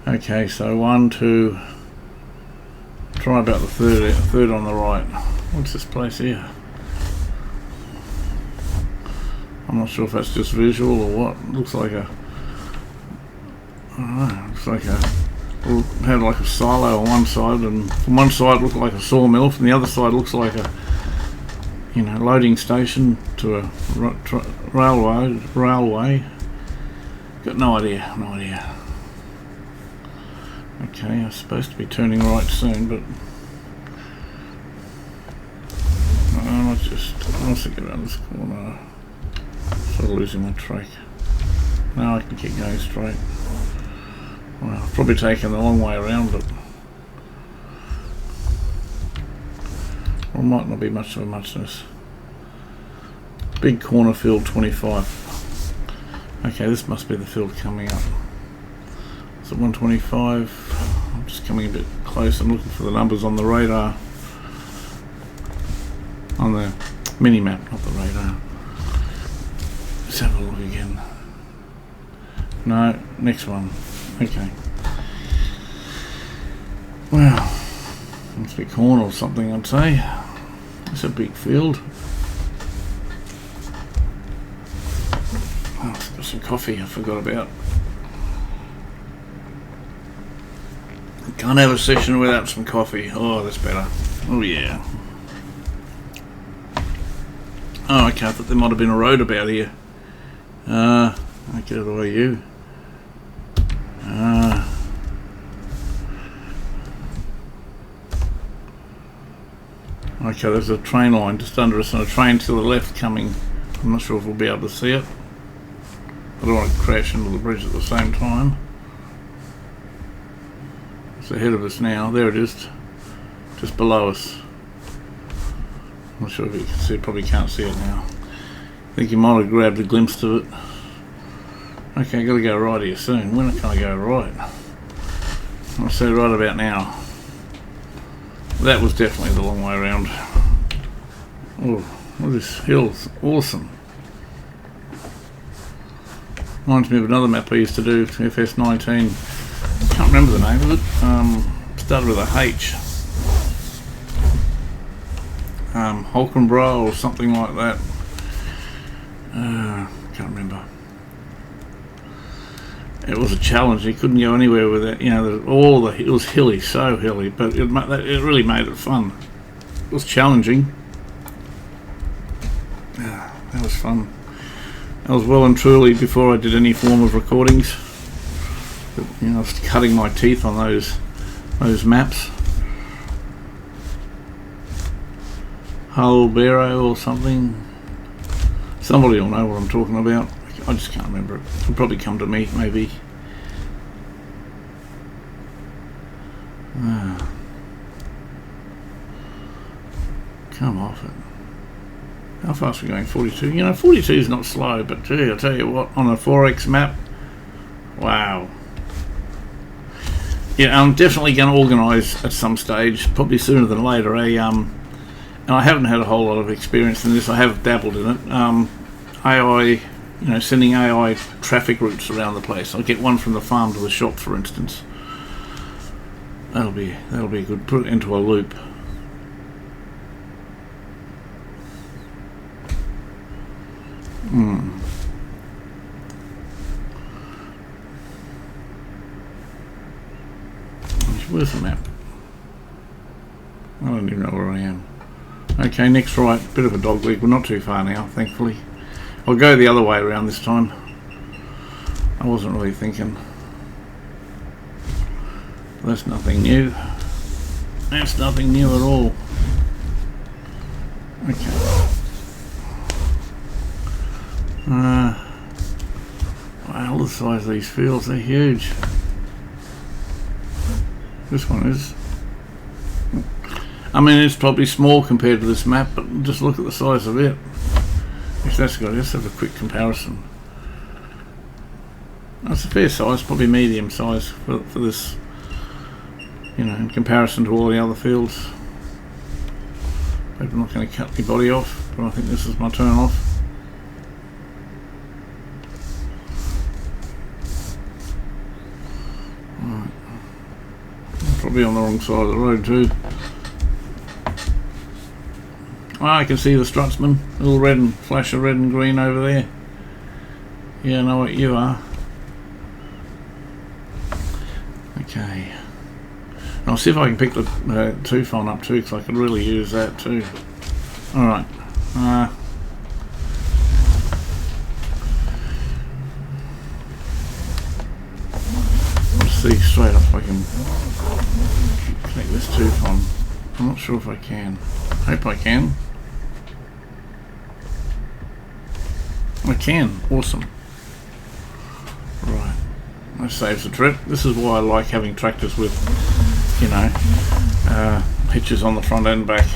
Okay, so 1, 2. Try about the third on the right. What's this place here? I'm not sure if that's just visual or what. It looks like a. I don't know. Looks like had like a silo on one side, and from one side it looked like a sawmill. From the other side it looks like a, loading station to a railway. Got no idea. Okay, I'm supposed to be turning right soon, but I must get around this corner. Sort of losing my track. Now I can keep going straight. Well, I've probably taken the long way around, but it might not be much of a muchness. Big corner field 25. Okay, this must be the field coming up. Is it 125? I'm just coming a bit close. I'm looking for the numbers on the radar. On the mini map, not the radar. Let's have a look again. No, next one. Okay. Well, must be corn or something, I'd say. It's a big field. Oh, it's got some coffee I forgot about. Can't have a session without some coffee. Oh, that's better. Oh yeah. Oh, okay, I thought there might have been a road about here. Okay, the way you. Okay, there's a train line just under us and a train to the left coming. I'm not sure if we'll be able to see it. I don't want to crash into the bridge at the same time. It's ahead of us now. There it is. Just below us. I'm not sure if you can see it. Probably can't see it now. I think you might have grabbed a glimpse of it. Okay, I've got to go right here soon. When can I go right? I'll say right about now. That was definitely the long way around. Oh, well, this hill's awesome. Reminds me of another map I used to do, FS19. Can't remember the name of it. Started with a H. Holkenbrough or something like that. Can't remember. It was a challenge. You couldn't go anywhere with it. It was hilly, so hilly, but it really made it fun. It was challenging. Yeah, that was fun. That was well and truly before I did any form of recordings. But, you know, I was cutting my teeth on those maps. Hull Barrow or something. Somebody will know what I'm talking about. I just can't remember it. It'll probably come to me, maybe. Come off it. How fast are we going? 42? You know, 42 is not slow, but gee, I'll tell you what, on a 4X map, wow. Yeah, I'm definitely going to organise at some stage, probably sooner than later, and I haven't had a whole lot of experience in this. I have dabbled in it. AI, you know, sending AI traffic routes around the place. I'll get one from the farm to the shop, for instance. That'll be good. Put it into a loop. Where's the map? I don't even know where I am. Okay, next right, bit of a dog leg. We're not too far now, thankfully. I'll go the other way around this time. I wasn't really thinking. That's nothing new. That's nothing new at all. Okay. Wow, the size of these fields, they're huge. This one is. I mean, it's probably small compared to this map, but just look at the size of it. If that's good, let's have a quick comparison. That's a fair size, probably medium size for this, you know, in comparison to all the other fields. Hope I'm not going to cut my body off, but I think this is my turn off. Right. Probably on the wrong side of the road too. Oh, I can see the strutsman, a little red and flash of red and green over there. Yeah, I know what you are. Okay. And I'll see if I can pick the two-phone up too, because I could really use that too. Alright. Let's see straight up if I can connect this two-phone. I'm not sure if I can. Hope I can. I can. Awesome. Right. That saves the trip. This is why I like having tractors with, you know, hitches on the front and back.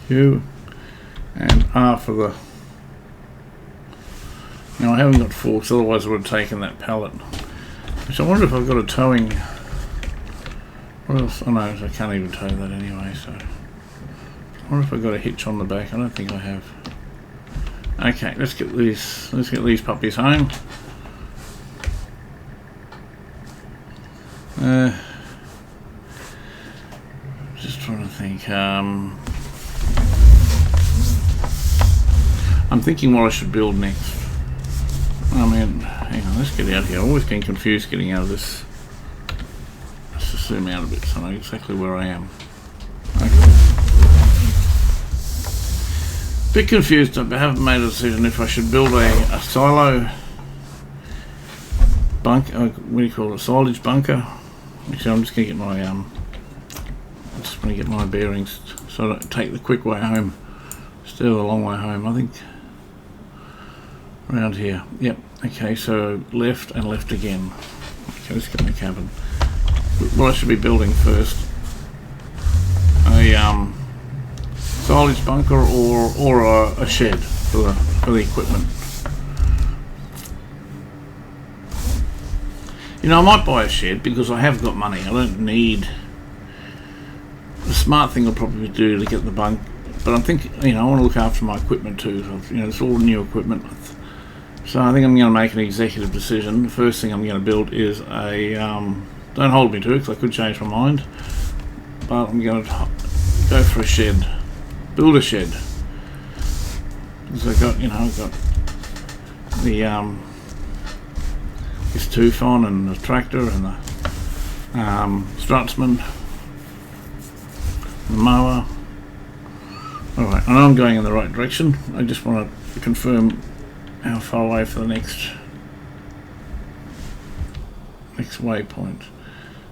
Q and R for the. Now I haven't got forks, otherwise I would have taken that pallet. Which I wonder if I've got a towing. What else? Oh no, I can't even tow that anyway. So I wonder if I've got a hitch on the back. I don't think I have. Okay, let's get these puppies home. Just trying to think. I'm thinking what I should build next. I mean, hang on, let's get out here. I'm always getting confused getting out of this. Let's just zoom out a bit so I know exactly where I am. Okay. Bit confused, I haven't made a decision if I should build a silo bunker, what do you call it, a silage bunker. Actually, I'm just going to get my, I just want to get my bearings so I don't take the quick way home. Still a long way home, I think. Around here, yep. Okay, so left and left again. Okay, let's get my cabin. What I should be building first, a silage bunker or a shed for the equipment. You know, I might buy a shed because I have got money. I don't need. The smart thing I'll probably do to get the bunk, but I'm thinking, you know, I want to look after my equipment too. You know, it's all new equipment. So I think I'm going to make an executive decision. The first thing I'm going to build is a, don't hold me to it because I could change my mind, but I'm going to go for a shed, build a shed. Because I've got, you know, I've got the, this two-phone and the tractor and Strutsman, the mower. Alright, I know I'm going in the right direction. I just want to confirm how far away for the next waypoint.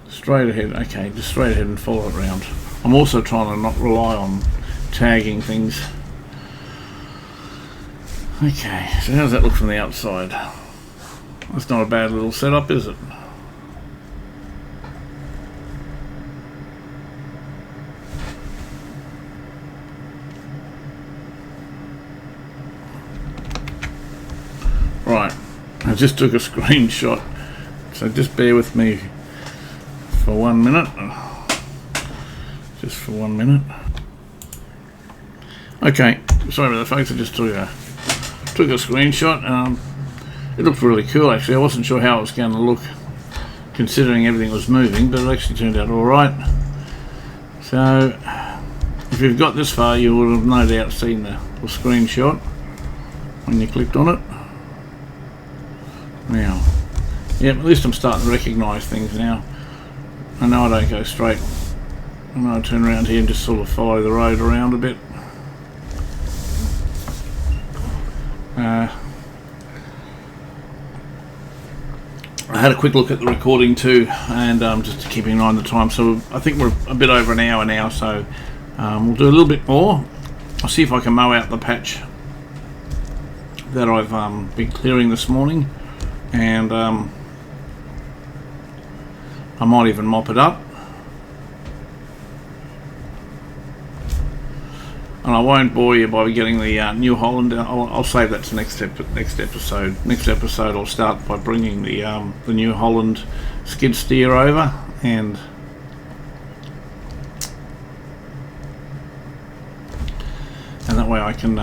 Straight ahead, okay, just straight ahead and follow it round. I'm also trying to not rely on tagging things. Okay, so how does that look from the outside? That's not a bad little setup, is it? Right, I just took a screenshot, so just bear with me for 1 minute. Just for 1 minute. Okay, sorry about that, folks. I just took a screenshot. It looked really cool, actually. I wasn't sure how it was going to look, considering everything was moving, but it actually turned out all right. So, if you've got this far, you would have no doubt seen the screenshot when you clicked on it. Now, yeah, at least I'm starting to recognise things now. I know I don't go straight. I know I turn around here and just sort of follow the road around a bit. I had a quick look at the recording too, and just keeping an eye on the time. So I think we're a bit over an hour now, so we'll do a little bit more. I'll see if I can mow out the patch that I've been clearing this morning, and I might even mop it up. And I won't bore you by getting the New Holland. I'll save that to next episode. Next episode, I'll start by bringing the New Holland skid steer over, and that way I can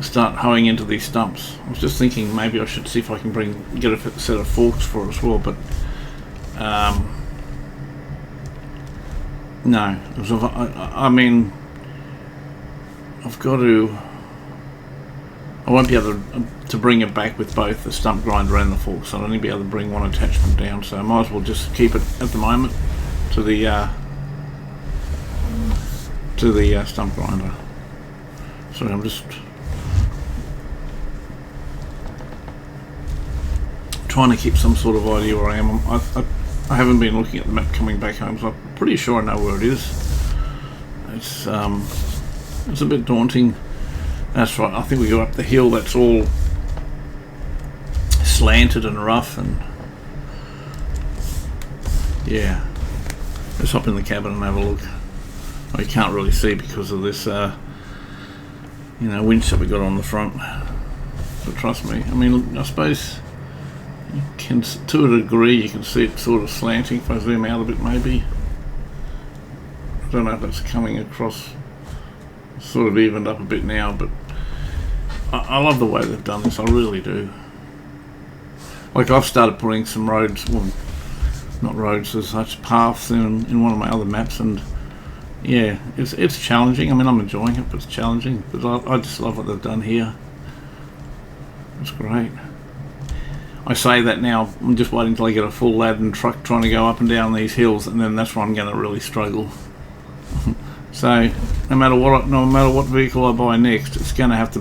start hoeing into these stumps. I was just thinking maybe I should see if I can get a set of forks for it as well, but no, I mean, I've got to. I won't be able to bring it back with both the stump grinder and the forks. I'll only be able to bring one attachment down, so I might as well just keep it at the moment to the stump grinder. Sorry, I'm just trying to keep some sort of idea where I am. I haven't been looking at the map coming back home, so I'm pretty sure I know where it is. It's a bit daunting. That's right, I think we go up the hill that's all slanted and rough, and yeah. Let's hop in the cabin and have a look. Oh, you can't really see because of this winch that we got on the front. But trust me, I mean, I suppose you can, to a degree, you can see it sort of slanting. If I zoom out a bit, maybe. I don't know if that's coming across. Sort of evened up a bit now, but I love the way they've done this. I really do. Like, I've started putting some roads, well, not roads as such, paths in one of my other maps, and yeah, it's challenging. I mean, I'm enjoying it, but it's challenging. But I just love what they've done here. It's great. I say that now, I'm just waiting until I get a full laden truck trying to go up and down these hills, and then that's where I'm going to really struggle. So no matter what vehicle I buy next, it's going to have to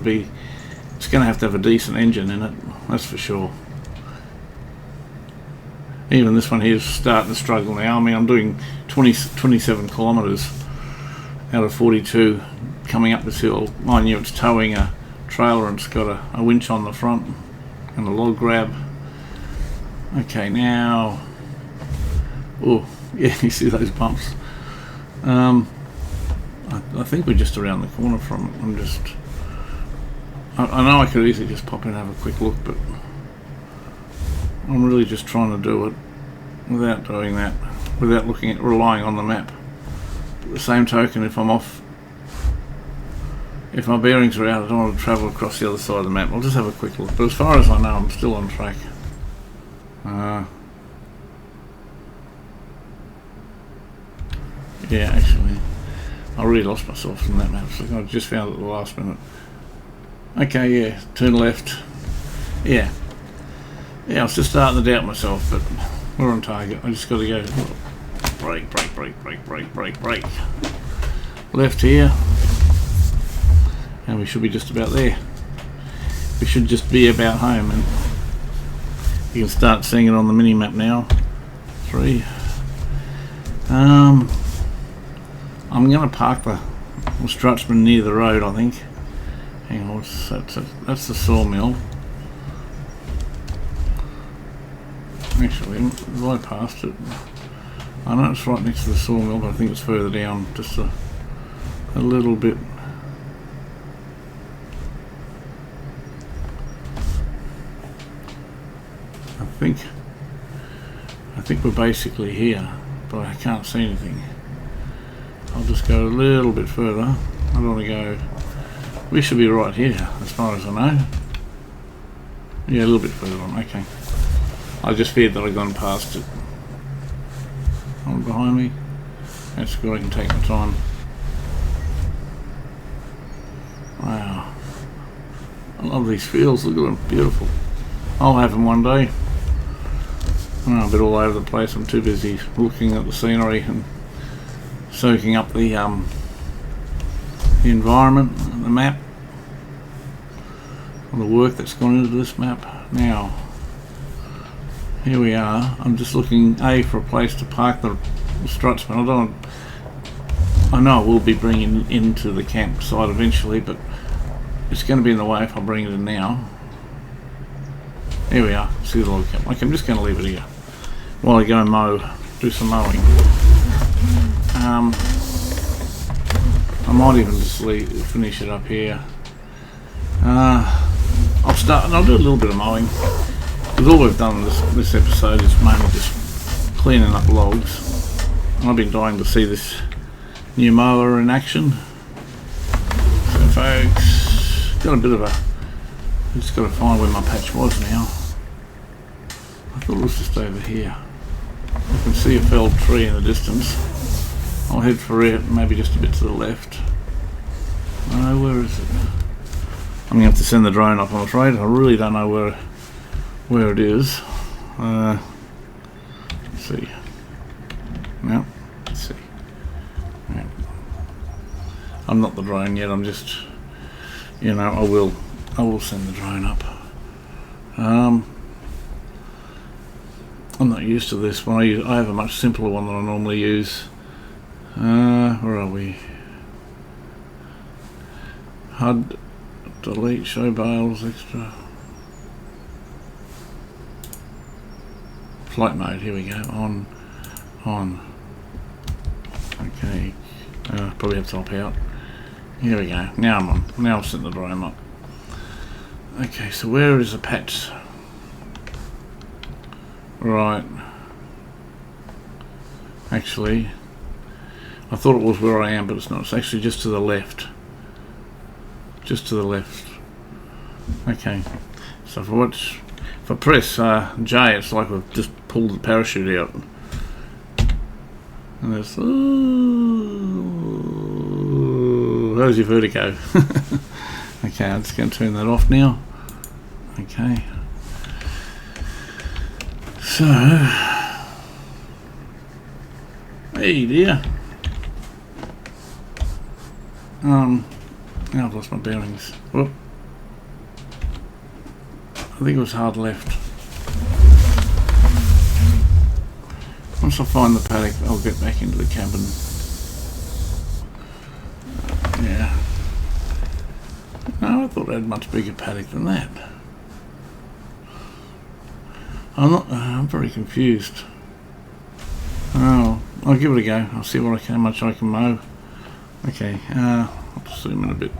have a decent engine in it. That's for sure. Even this one here is starting to struggle now. I mean, I'm doing 27 kilometres out of 42 coming up this hill. Mind you, it's towing a trailer and it's got a winch on the front and a log grab. Okay, now, oh yeah, you see those bumps. I think we're just around the corner from it. I know I could easily just pop in and have a quick look, but I'm really just trying to do it without doing that, without relying on the map. At the same token, if my bearings are out, I don't want to travel across the other side of the map. I'll just have a quick look. But as far as I know, I'm still on track. Yeah, actually, I really lost myself in that map. So I just found it at the last minute. Okay, yeah, turn left. Yeah. Yeah, I was just starting to doubt myself, but we're on target. I just got to go brake, brake, brake, brake, brake, brake, brake. Left here. And we should be just about there. We should just be about home, and you can start seeing it on the mini map now. 3. I'm going to park the Strutsman near the road, I think. Hang on, that's the sawmill. Actually, right past it. I know it's right next to the sawmill, but I think it's further down, just a little bit. I think we're basically here, but I can't see anything. I'll just go a little bit further. I don't want to go. We should be right here, as far as I know. Yeah, a little bit further on. Okay. I just feared that I'd gone past it. On behind me. That's good. I can take my time. Wow. I love these fields. Look at them. Beautiful. I'll have them one day. I'm a bit all over the place. I'm too busy looking at the scenery and soaking up the environment and the map and the work that's gone into this map. Now, here we are. I'm just looking for a place to park the Strutsman. I know I will be bringing into the campsite eventually, but it's going to be in the way if I bring it in now. Here we are. See the log cabin. Okay, I'm just going to leave it here while I go and do some mowing. I might even just finish it up here. I'll do a little bit of mowing, because all we've done this episode is mainly just cleaning up logs. I've been dying to see this new mower in action. So folks, got a bit of just got to find where my patch was now. I thought it was just over here. I can see a felled tree in the distance. I'll head for it, maybe just a bit to the left. No, where is it? I'm going to have to send the drone up, I'm afraid. I really don't know where it is. Let's see. No, let's see. No. I'm not the drone yet, I'm just, I will send the drone up. I'm not used to this one. I have a much simpler one than I normally use. Where are we? HUD, delete, show bales, extra. Flight mode, here we go. On. Okay. Probably have to top out. Here we go. Now I'm on. Now I've sent the drone up. Okay, so where is the patch? Right. Actually, I thought it was where I am, but it's not. It's actually just to the left. Just to the left. Okay. So if I press J, it's like we've just pulled the parachute out. And there's, how's your vertigo? Okay, I'm just going to turn that off now. Okay. So, hey dear. Now I've lost my bearings. Whoop. I think it was hard left. Once I find the paddock, I'll get back into the cabin. Yeah. No, I thought I had a much bigger paddock than that. I'm very confused. Oh, I'll give it a go. I'll see how much I can mow. Okay, I'll zoom in a bit.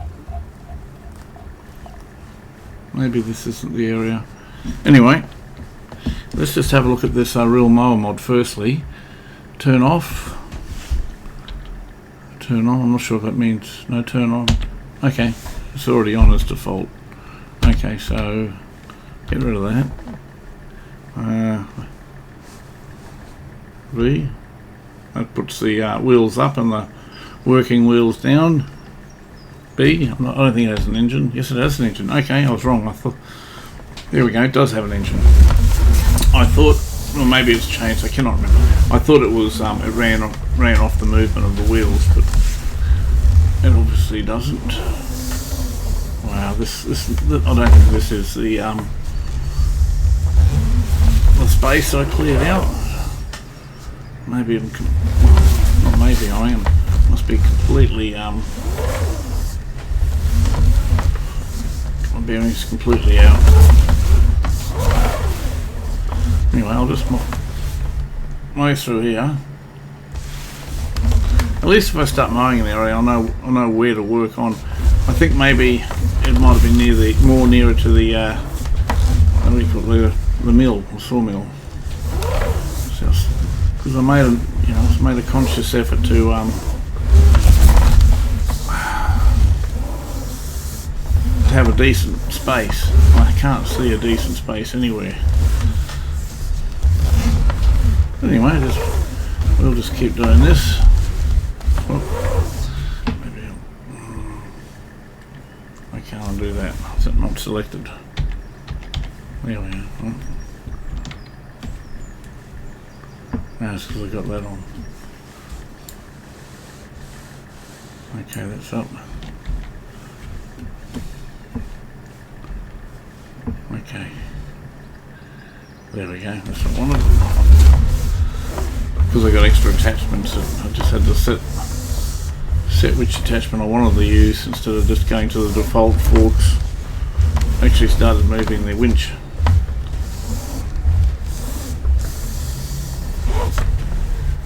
Maybe this isn't the area. Anyway, let's just have a look at this real mower mod firstly. Turn off. Turn on. I'm not sure if that means no turn on. Okay, it's already on as default. Okay, so get rid of that. V. That puts the wheels up and the working wheels down. B. I don't think it has an engine. Yes, it has an engine. Okay, I was wrong. I thought. There we go. It does have an engine. I thought, well, maybe it's changed. I cannot remember. I thought it was it ran off the movement of the wheels, but it obviously doesn't. Wow, this I don't think this is the space I cleared out. Maybe not maybe I am. Must be completely my bearings completely out. Anyway, I'll just mow through here. At least if I start mowing an area, I know where to work on. I think maybe it might have been more nearer to the what do you call it, the mill, or sawmill. Because I made a conscious effort to have a decent space. I can't see a decent space anywhere. Anyway, we'll just keep doing this. Maybe I can't do that. Is it not selected? There we are. No, it's because I got that on. Okay, that's up. Okay. There we go. That's what I wanted. Because I got extra attachments, I just had to set which attachment I wanted to use instead of just going to the default forks. I actually started moving the winch.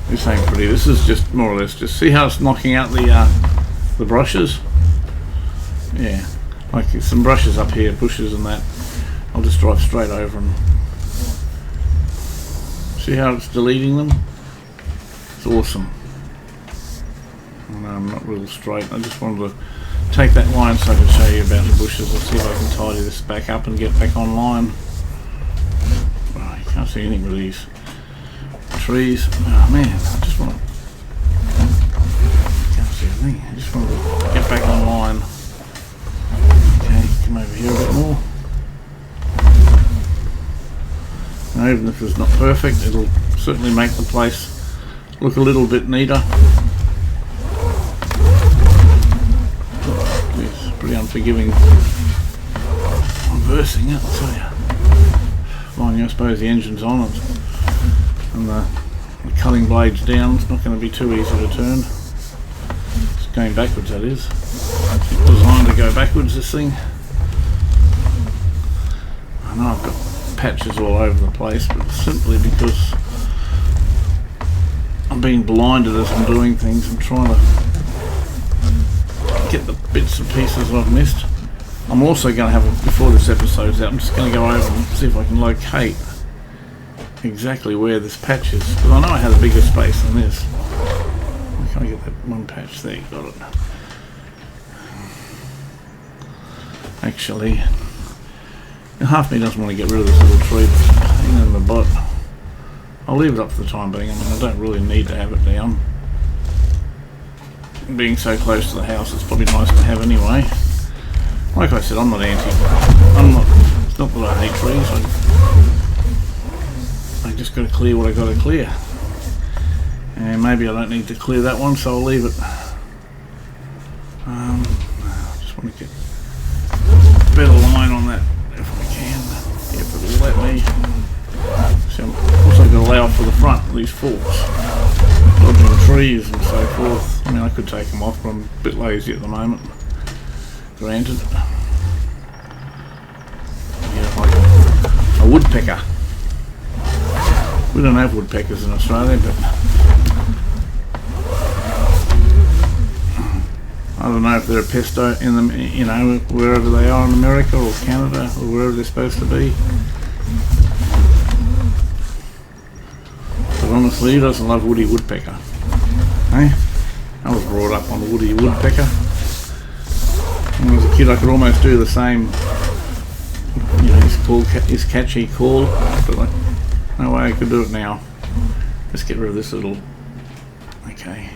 This ain't pretty. This is just more or less just see how it's knocking out the brushes. Yeah, like some brushes up here, bushes and that. I'll just drive straight over them. See how it's deleting them? It's awesome. No, I'm not real straight. I just wanted to take that line so I can show you about the bushes. Let's see if I can tidy this back up and get back online. Oh, you can't see anything with these trees. Oh man, I just want to. Can't see a thing. I just want to get back online. Okay, come over here a bit more. Now, even if it's not perfect, it'll certainly make the place look a little bit neater. It's pretty unforgiving. I'm versing it, I'll tell you. Mind you, I suppose the engine's on it and the cutting blade's down. It's not going to be too easy to turn. It's going backwards, that is. It's designed to go backwards, this thing. I know I've got patches all over the place, but simply because I'm being blinded as I'm doing things. I'm trying to get the bits and pieces that I've missed. I'm also going to have, before this episode's out, I'm just going to go over and see if I can locate exactly where this patch is, because I know I had a bigger space than this. Why can't I get that one patch there? Got it. Actually, half me doesn't want to get rid of this little tree that's hanging in the butt. I'll leave it up for the time being. I mean, I don't really need to have it down. Being so close to the house, it's probably nice to have anyway. Like I said, I'm not it's not that I hate trees. I just got to clear what I got to clear. And maybe I don't need to clear that one, so I'll leave it. I just want to get a better line on that if I can. If it'll let me. So I'm also going to allow for the front of these forks, dodging trees and so forth. I mean, I could take them off, but I'm a bit lazy at the moment. Granted. Yeah, like a woodpecker. We don't have woodpeckers in Australia, but I don't know if they're a pest in them, you know, wherever they are in America or Canada or wherever they're supposed to be. But honestly, who doesn't love woody woodpecker? Hey? I was brought up on the woody woodpecker. When I was a kid, I could almost do the same, you know, his catchy call, but like, no way I could do it now. Let's get rid of this little. Okay,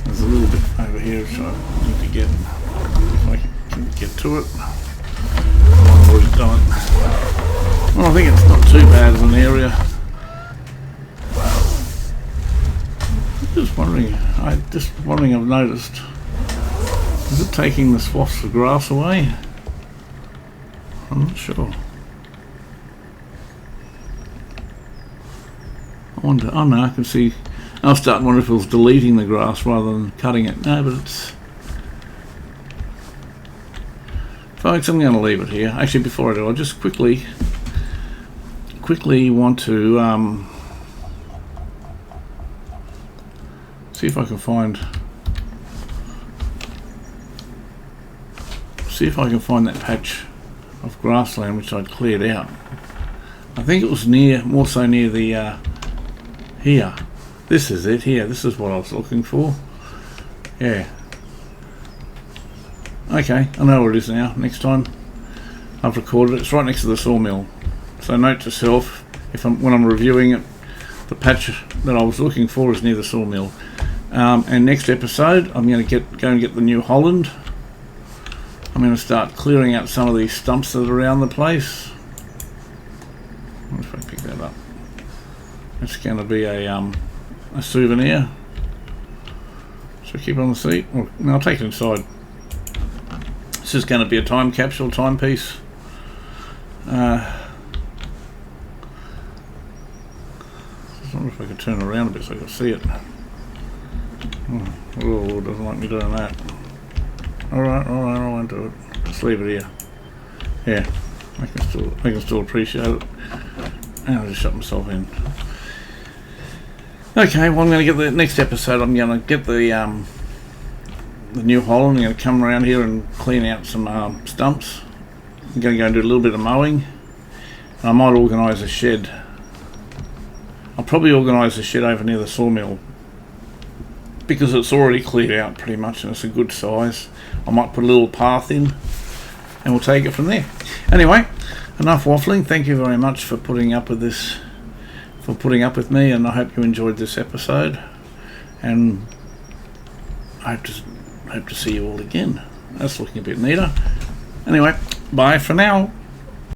there's a little bit over here which I need to get. to it. I've already done it. Well, I think it's not too bad of an area. Just wondering, I've noticed, is it taking the swaths of grass away? I'm not sure. I wonder, oh no, I can see, I was starting to wonder if it was deleting the grass rather than cutting it. No, but it's, folks, I'm going to leave it here. Actually, before I do, I'll just quickly want to see if I can find that patch of grassland which I'd cleared out. I think it was more so near the here. This is it here. This is what I was looking for. Yeah. Okay, I know where it is now. Next time I've recorded it. It's right next to the sawmill. So note to self, when I'm reviewing it, the patch that I was looking for is near the sawmill. And next episode, I'm going to go and get the New Holland. I'm going to start clearing out some of these stumps that are around the place. What if I pick that up? It's going to be a souvenir. So keep it on the seat. Or, no, I'll take it inside. This is going to be a time capsule, timepiece. I wonder if I could turn around a bit so I can see it. Oh, doesn't like me doing that. Alright, I won't do it. Just leave it here. Yeah, I can still appreciate it. And I'll just shut myself in. Okay, well I'm going to get the next episode. I'm going to get the New Holland. I'm going to come around here and clean out some stumps. I'm going to go and do a little bit of mowing. And I might organise a shed. I'll probably organise a shed over near the sawmill, because it's already cleared out pretty much and it's a good size. I might put a little path in and we'll take it from there. Anyway, enough waffling. Thank you very much for putting up with this, for putting up with me, and I hope you enjoyed this episode, and I hope to see you all again. That's looking a bit neater. Anyway, bye for now.